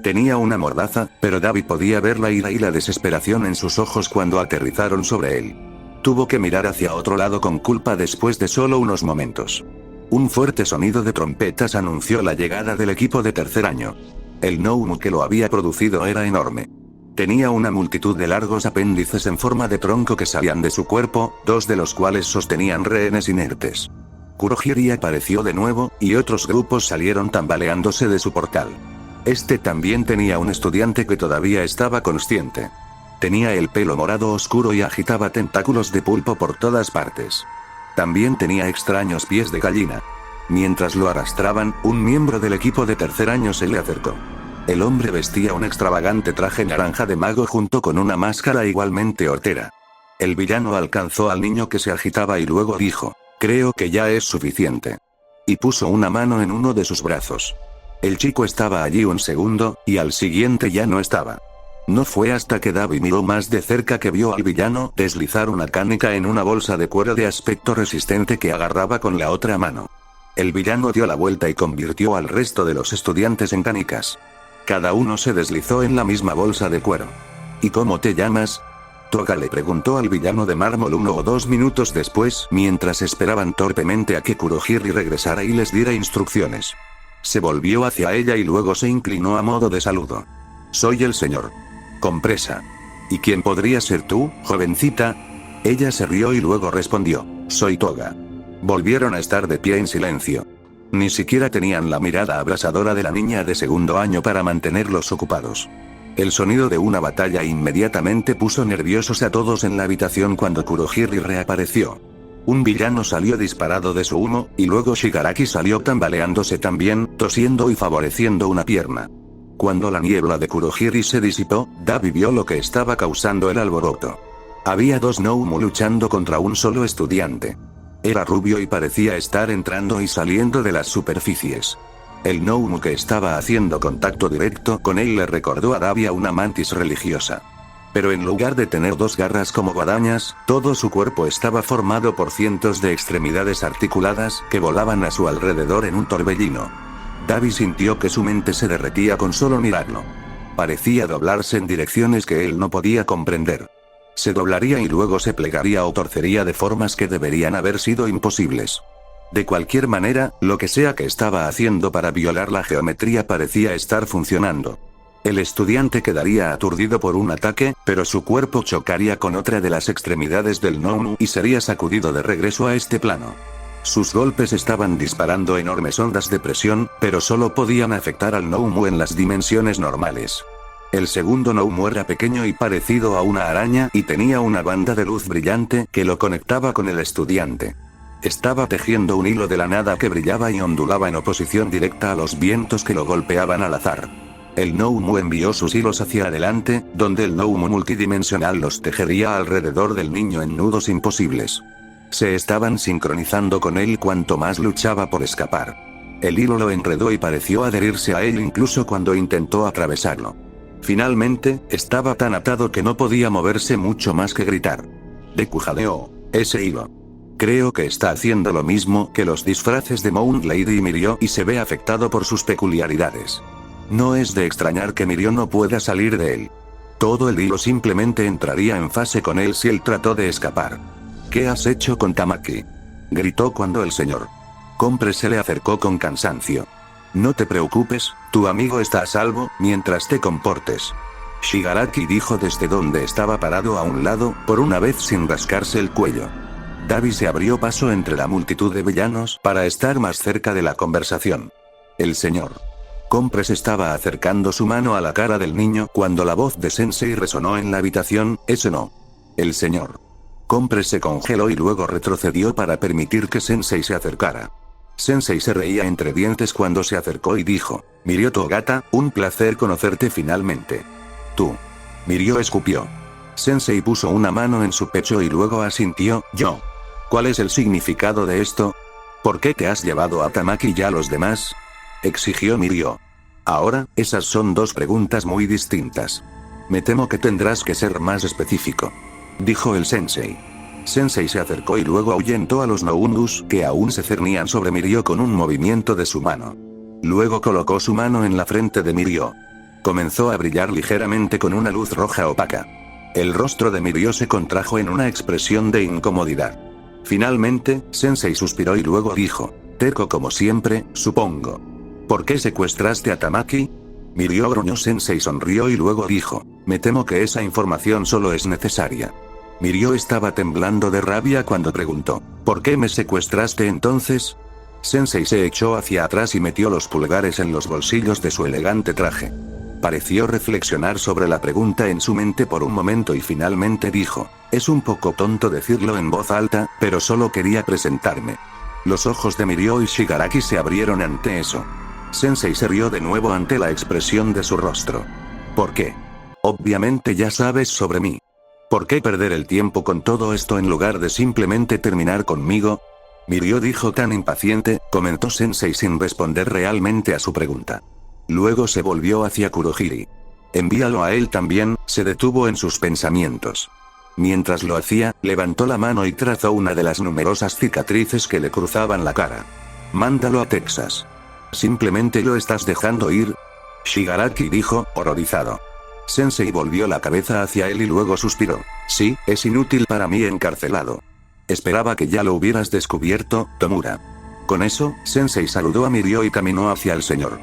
Tenía una mordaza, pero Davi podía ver la ira y la desesperación en sus ojos cuando aterrizaron sobre él. Tuvo que mirar hacia otro lado con culpa después de solo unos momentos. Un fuerte sonido de trompetas anunció la llegada del equipo de tercer año. El gnomo que lo había producido era enorme. Tenía una multitud de largos apéndices en forma de tronco que salían de su cuerpo, 2 de los cuales sostenían rehenes inertes. Kurohiri apareció de nuevo, y otros grupos salieron tambaleándose de su portal. Este también tenía un estudiante que todavía estaba consciente. Tenía el pelo morado oscuro y agitaba tentáculos de pulpo por todas partes. También tenía extraños pies de gallina. Mientras lo arrastraban, un miembro del equipo de tercer año se le acercó. El hombre vestía un extravagante traje naranja de mago junto con una máscara igualmente hortera. El villano alcanzó al niño que se agitaba y luego dijo, «Creo que ya es suficiente». Y puso una mano en uno de sus brazos. El chico estaba allí un segundo, y al siguiente ya no estaba. No fue hasta que Davi miró más de cerca que vio al villano deslizar una canica en una bolsa de cuero de aspecto resistente que agarraba con la otra mano. El villano dio la vuelta y convirtió al resto de los estudiantes en canicas. Cada uno se deslizó en la misma bolsa de cuero. ¿Y cómo te llamas? Toga le preguntó al villano de mármol 1 o 2 minutos después, mientras esperaban torpemente a que Kurohiri regresara y les diera instrucciones. Se volvió hacia ella y luego se inclinó a modo de saludo. Soy el señor Compresa. ¿Y quién podría ser tú, jovencita? Ella se rió y luego respondió, soy Toga. Volvieron a estar de pie en silencio. Ni siquiera tenían la mirada abrasadora de la niña de segundo año para mantenerlos ocupados. El sonido de una batalla inmediatamente puso nerviosos a todos en la habitación cuando Kurohiri reapareció. Un villano salió disparado de su humo, y luego Shigaraki salió tambaleándose también, tosiendo y favoreciendo una pierna. Cuando la niebla de Kurohiri se disipó, Davi vio lo que estaba causando el alboroto. Había 2 gnomo luchando contra un solo estudiante. Era rubio y parecía estar entrando y saliendo de las superficies. El gnomo que estaba haciendo contacto directo con él le recordó a Davi a una mantis religiosa. Pero en lugar de tener 2 garras como guadañas, todo su cuerpo estaba formado por cientos de extremidades articuladas que volaban a su alrededor en un torbellino. Davi sintió que su mente se derretía con solo mirarlo. Parecía doblarse en direcciones que él no podía comprender. Se doblaría y luego se plegaría o torcería de formas que deberían haber sido imposibles. De cualquier manera, lo que sea que estaba haciendo para violar la geometría parecía estar funcionando. El estudiante quedaría aturdido por un ataque, pero su cuerpo chocaría con otra de las extremidades del gnomo y sería sacudido de regreso a este plano. Sus golpes estaban disparando enormes ondas de presión, pero solo podían afectar al Noumu en las dimensiones normales. El segundo Noumu era pequeño y parecido a una araña y tenía una banda de luz brillante que lo conectaba con el estudiante. Estaba tejiendo un hilo de la nada que brillaba y ondulaba en oposición directa a los vientos que lo golpeaban al azar. El Noumu envió sus hilos hacia adelante, donde el Noumu multidimensional los tejería alrededor del niño en nudos imposibles. Se estaban sincronizando con él cuanto más luchaba por escapar. El hilo lo enredó y pareció adherirse a él incluso cuando intentó atravesarlo. Finalmente, estaba tan atado que no podía moverse mucho más que gritar. Deku jadeó. Ese hilo. Creo que está haciendo lo mismo que los disfraces de Moon Lady y Mirio y se ve afectado por sus peculiaridades. No es de extrañar que Mirio no pueda salir de él. Todo el hilo simplemente entraría en fase con él si él trató de escapar. ¿Qué has hecho con Tamaki?, gritó cuando el señor Compre se le acercó con cansancio. No te preocupes, tu amigo está a salvo, mientras te comportes. Shigaraki dijo desde donde estaba parado a un lado, por una vez sin rascarse el cuello. Dabi se abrió paso entre la multitud de villanos para estar más cerca de la conversación. El señor Compres estaba acercando su mano a la cara del niño cuando la voz de Sensei resonó en la habitación. Ese no. El señor Compres se congeló y luego retrocedió para permitir que Sensei se acercara. Sensei se reía entre dientes cuando se acercó y dijo: Mirio Togata, un placer conocerte finalmente. Tú. Mirio escupió. Sensei puso una mano en su pecho y luego asintió. Yo. ¿Cuál es el significado de esto? ¿Por qué te has llevado a Tamaki y a los demás?, exigió Mirio. Ahora, esas son dos preguntas muy distintas. Me temo que tendrás que ser más específico, dijo el sensei. Sensei se acercó y luego ahuyentó a los Noumus que aún se cernían sobre Mirio con un movimiento de su mano. Luego colocó su mano en la frente de Mirio. Comenzó a brillar ligeramente con una luz roja opaca. El rostro de Mirio se contrajo en una expresión de incomodidad. Finalmente, Sensei suspiró y luego dijo: terco como siempre, supongo. ¿Por qué secuestraste a Tamaki? Mirio gruñó. Sensei sonrió y luego dijo: me temo que esa información solo es necesaria. Mirio estaba temblando de rabia cuando preguntó: ¿por qué me secuestraste entonces? Sensei se echó hacia atrás y metió los pulgares en los bolsillos de su elegante traje. Pareció reflexionar sobre la pregunta en su mente por un momento y finalmente dijo: es un poco tonto decirlo en voz alta, pero solo quería presentarme. Los ojos de Mirio y Shigaraki se abrieron ante eso. Sensei se rió de nuevo ante la expresión de su rostro. ¿Por qué? Obviamente ya sabes sobre mí. ¿Por qué perder el tiempo con todo esto en lugar de simplemente terminar conmigo? Mirio dijo tan impaciente, comentó Sensei sin responder realmente a su pregunta. Luego se volvió hacia Kurohiri. Envíalo a él también, se detuvo en sus pensamientos. Mientras lo hacía, levantó la mano y trazó una de las numerosas cicatrices que le cruzaban la cara. Mándalo a Texas. ¿Simplemente lo estás dejando ir?, Shigaraki dijo, horrorizado. Sensei volvió la cabeza hacia él y luego suspiró. Sí, es inútil para mí encarcelado. Esperaba que ya lo hubieras descubierto, Tomura. Con eso, Sensei saludó a Mirio y caminó hacia el señor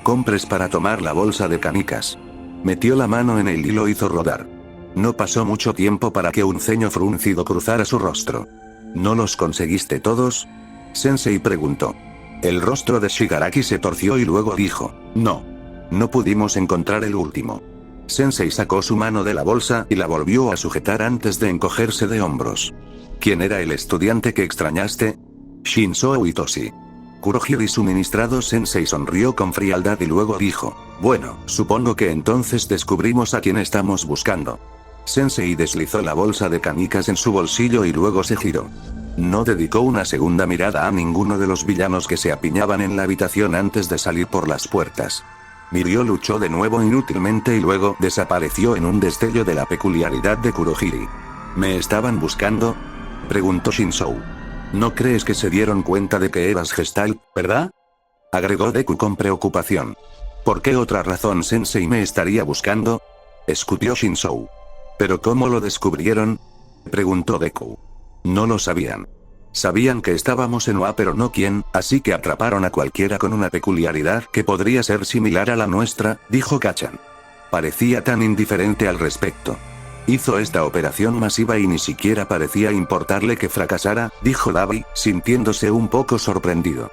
Compres para tomar la bolsa de canicas. Metió la mano en el hilo y lo hizo rodar. No pasó mucho tiempo para que un ceño fruncido cruzara su rostro. ¿No los conseguiste todos?, Sensei preguntó. El rostro de Shigaraki se torció y luego dijo: no. No pudimos encontrar el último. Sensei sacó su mano de la bolsa y la volvió a sujetar antes de encogerse de hombros. ¿Quién era el estudiante que extrañaste? Shinzo Itoshi. Kurohiri suministrado. Sensei sonrió con frialdad y luego dijo: bueno, supongo que entonces descubrimos a quien estamos buscando. Sensei deslizó la bolsa de canicas en su bolsillo y luego se giró. No dedicó una segunda mirada a ninguno de los villanos que se apiñaban en la habitación antes de salir por las puertas. Mirio luchó de nuevo inútilmente y luego desapareció en un destello de la peculiaridad de Kurohiri. ¿Me estaban buscando?, preguntó Shinzo. ¿No crees que se dieron cuenta de que eras Gestalt, verdad?, agregó Deku con preocupación. ¿Por qué otra razón Sensei me estaría buscando?, escupió Shinzo. ¿Pero cómo lo descubrieron?, preguntó Deku. No lo sabían. Sabían que estábamos en OA pero no quién, así que atraparon a cualquiera con una peculiaridad que podría ser similar a la nuestra, dijo Kachan. Parecía tan indiferente al respecto. Hizo esta operación masiva y ni siquiera parecía importarle que fracasara, dijo Dabi, sintiéndose un poco sorprendido.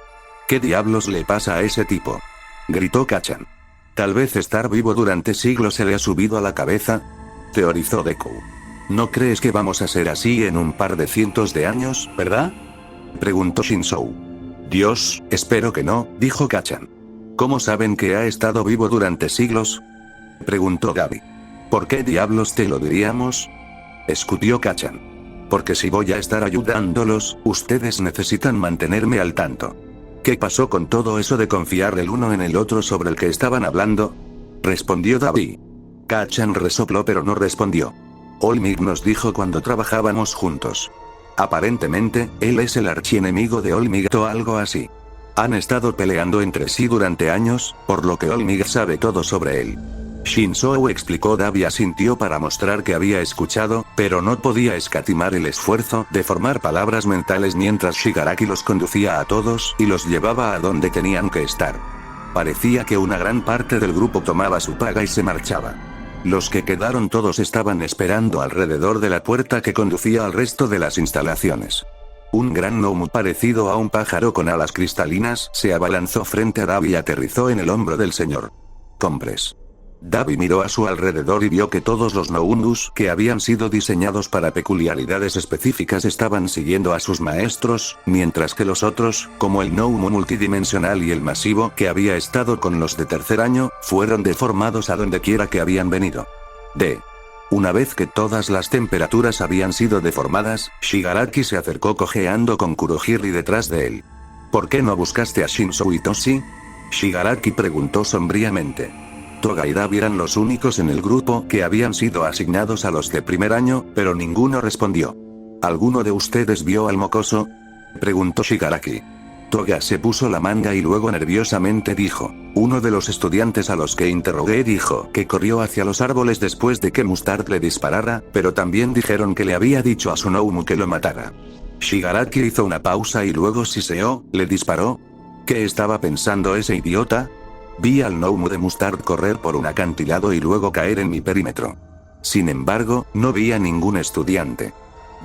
¿Qué diablos le pasa a ese tipo?, gritó Kacchan. Tal vez estar vivo durante siglos se le ha subido a la cabeza, teorizó Deku. ¿No crees que vamos a ser así en un par de cientos de años, verdad?, preguntó Shinzou. Dios, espero que no, dijo Kacchan. ¿Cómo saben que ha estado vivo durante siglos?, preguntó Dabi. ¿Por qué diablos te lo diríamos?, escutió Kacchan. Porque si voy a estar ayudándolos, ustedes necesitan mantenerme al tanto. ¿Qué pasó con todo eso de confiar el uno en el otro sobre el que estaban hablando?, respondió Dabi. Kacchan resopló pero no respondió. All Might nos dijo cuando trabajábamos juntos. Aparentemente, él es el archienemigo de All Might o algo así. Han estado peleando entre sí durante años, por lo que All Might sabe todo sobre él. Shinzou explicó. Dabi asintió para mostrar que había escuchado, pero no podía escatimar el esfuerzo de formar palabras mentales mientras Shigaraki los conducía a todos y los llevaba a donde tenían que estar. Parecía que una gran parte del grupo tomaba su paga y se marchaba. Los que quedaron todos estaban esperando alrededor de la puerta que conducía al resto de las instalaciones. Un gran gnomo parecido a un pájaro con alas cristalinas se abalanzó frente a Dabi y aterrizó en el hombro del señor Compres. Dabi miró a su alrededor y vio que todos los Noundus que habían sido diseñados para peculiaridades específicas estaban siguiendo a sus maestros, mientras que los otros, como el Gnomo multidimensional y el masivo que había estado con los de tercer año, fueron deformados a donde quiera que habían venido. Una vez que todas las temperaturas habían sido deformadas, Shigaraki se acercó cojeando con Kurohiri detrás de él. ¿Por qué no buscaste a Shinzou y Toshi?, Shigaraki preguntó sombríamente. Toga y Dabi eran los únicos en el grupo que habían sido asignados a los de primer año, pero ninguno respondió. ¿Alguno de ustedes vio al mocoso?, preguntó Shigaraki. Toga se puso la manga y luego nerviosamente dijo. Uno de los estudiantes a los que interrogué dijo que corrió hacia los árboles después de que Mustard le disparara, pero también dijeron que le había dicho a Sunomu que lo matara. Shigaraki hizo una pausa y luego siseó. ¿Le disparó? ¿Qué estaba pensando ese idiota? Vi al Gnomo de Mustard correr por un acantilado y luego caer en mi perímetro. Sin embargo, no vi a ningún estudiante.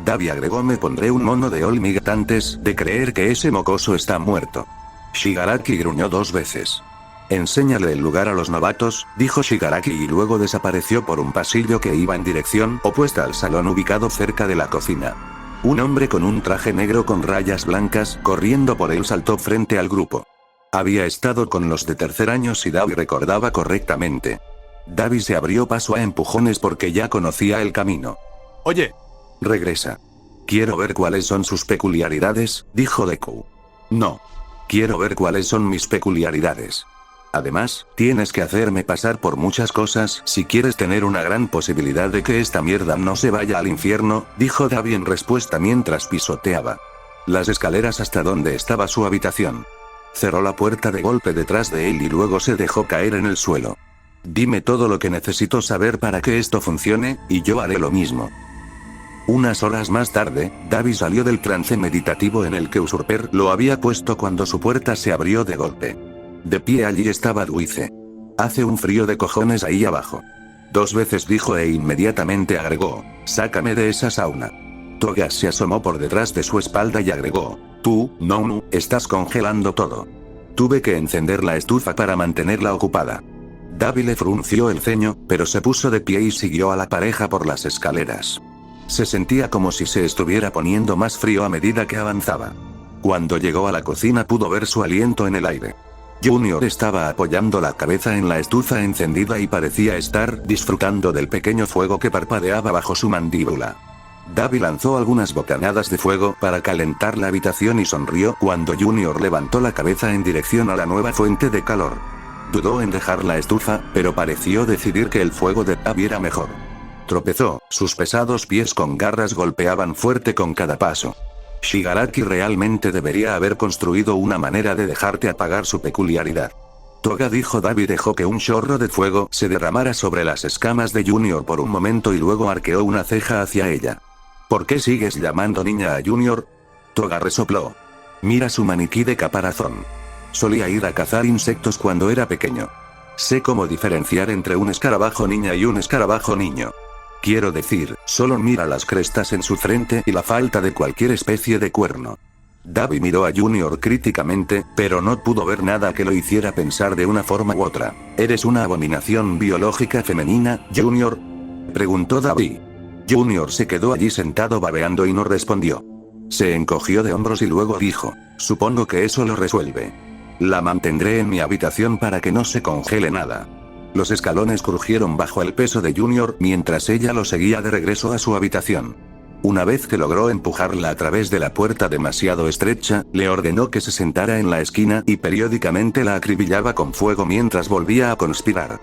Dabi agregó. Me pondré un mono de All Might antes de creer que ese mocoso está muerto. Shigaraki gruñó 2 veces. Enséñale el lugar a los novatos, dijo Shigaraki y luego desapareció por un pasillo que iba en dirección opuesta al salón ubicado cerca de la cocina. Un hombre con un traje negro con rayas blancas corriendo por él saltó frente al grupo. Había estado con los de tercer año si Dabi recordaba correctamente. Dabi se abrió paso a empujones porque ya conocía el camino. Oye. Regresa. Quiero ver cuáles son sus peculiaridades, dijo Deku. No. Quiero ver cuáles son mis peculiaridades. Además, tienes que hacerme pasar por muchas cosas si quieres tener una gran posibilidad de que esta mierda no se vaya al infierno, dijo Dabi en respuesta mientras pisoteaba las escaleras hasta donde estaba su habitación. Cerró la puerta de golpe detrás de él y luego se dejó caer en el suelo. Dime todo lo que necesito saber para que esto funcione, y yo haré lo mismo. Unas horas más tarde, Dabi salió del trance meditativo en el que Usurper lo había puesto cuando su puerta se abrió de golpe. De pie allí estaba Duice. Hace un frío de cojones ahí abajo. 2 veces dijo e inmediatamente agregó, sácame de esa sauna. Toga se asomó por detrás de su espalda y agregó, tú, no, estás congelando todo. Tuve que encender la estufa para mantenerla ocupada. Dabi le frunció el ceño, pero se puso de pie y siguió a la pareja por las escaleras. Se sentía como si se estuviera poniendo más frío a medida que avanzaba. Cuando llegó a la cocina pudo ver su aliento en el aire. Junior estaba apoyando la cabeza en la estufa encendida y parecía estar disfrutando del pequeño fuego que parpadeaba bajo su mandíbula. Dabi lanzó algunas bocanadas de fuego para calentar la habitación y sonrió cuando Junior levantó la cabeza en dirección a la nueva fuente de calor. Dudó en dejar la estufa, pero pareció decidir que el fuego de Dabi era mejor. Tropezó, sus pesados pies con garras golpeaban fuerte con cada paso. Shigaraki realmente debería haber construido una manera de dejarte apagar su peculiaridad. Toga, dijo Dabi. Dejó que un chorro de fuego se derramara sobre las escamas de Junior por un momento y luego arqueó una ceja hacia ella. ¿Por qué sigues llamando niña a Junior? Toga resopló. Mira su maniquí de caparazón. Solía ir a cazar insectos cuando era pequeño. Sé cómo diferenciar entre un escarabajo niña y un escarabajo niño. Quiero decir, solo mira las crestas en su frente y la falta de cualquier especie de cuerno. Davi miró a Junior críticamente, pero no pudo ver nada que lo hiciera pensar de una forma u otra. ¿Eres una abominación biológica femenina, Junior?, preguntó Davi. Junior se quedó allí sentado babeando y no respondió. Se encogió de hombros y luego dijo, supongo que eso lo resuelve. La mantendré en mi habitación para que no se congele nada. Los escalones crujieron bajo el peso de Junior mientras ella lo seguía de regreso a su habitación. Una vez que logró empujarla a través de la puerta demasiado estrecha, le ordenó que se sentara en la esquina y periódicamente la acribillaba con fuego mientras volvía a conspirar.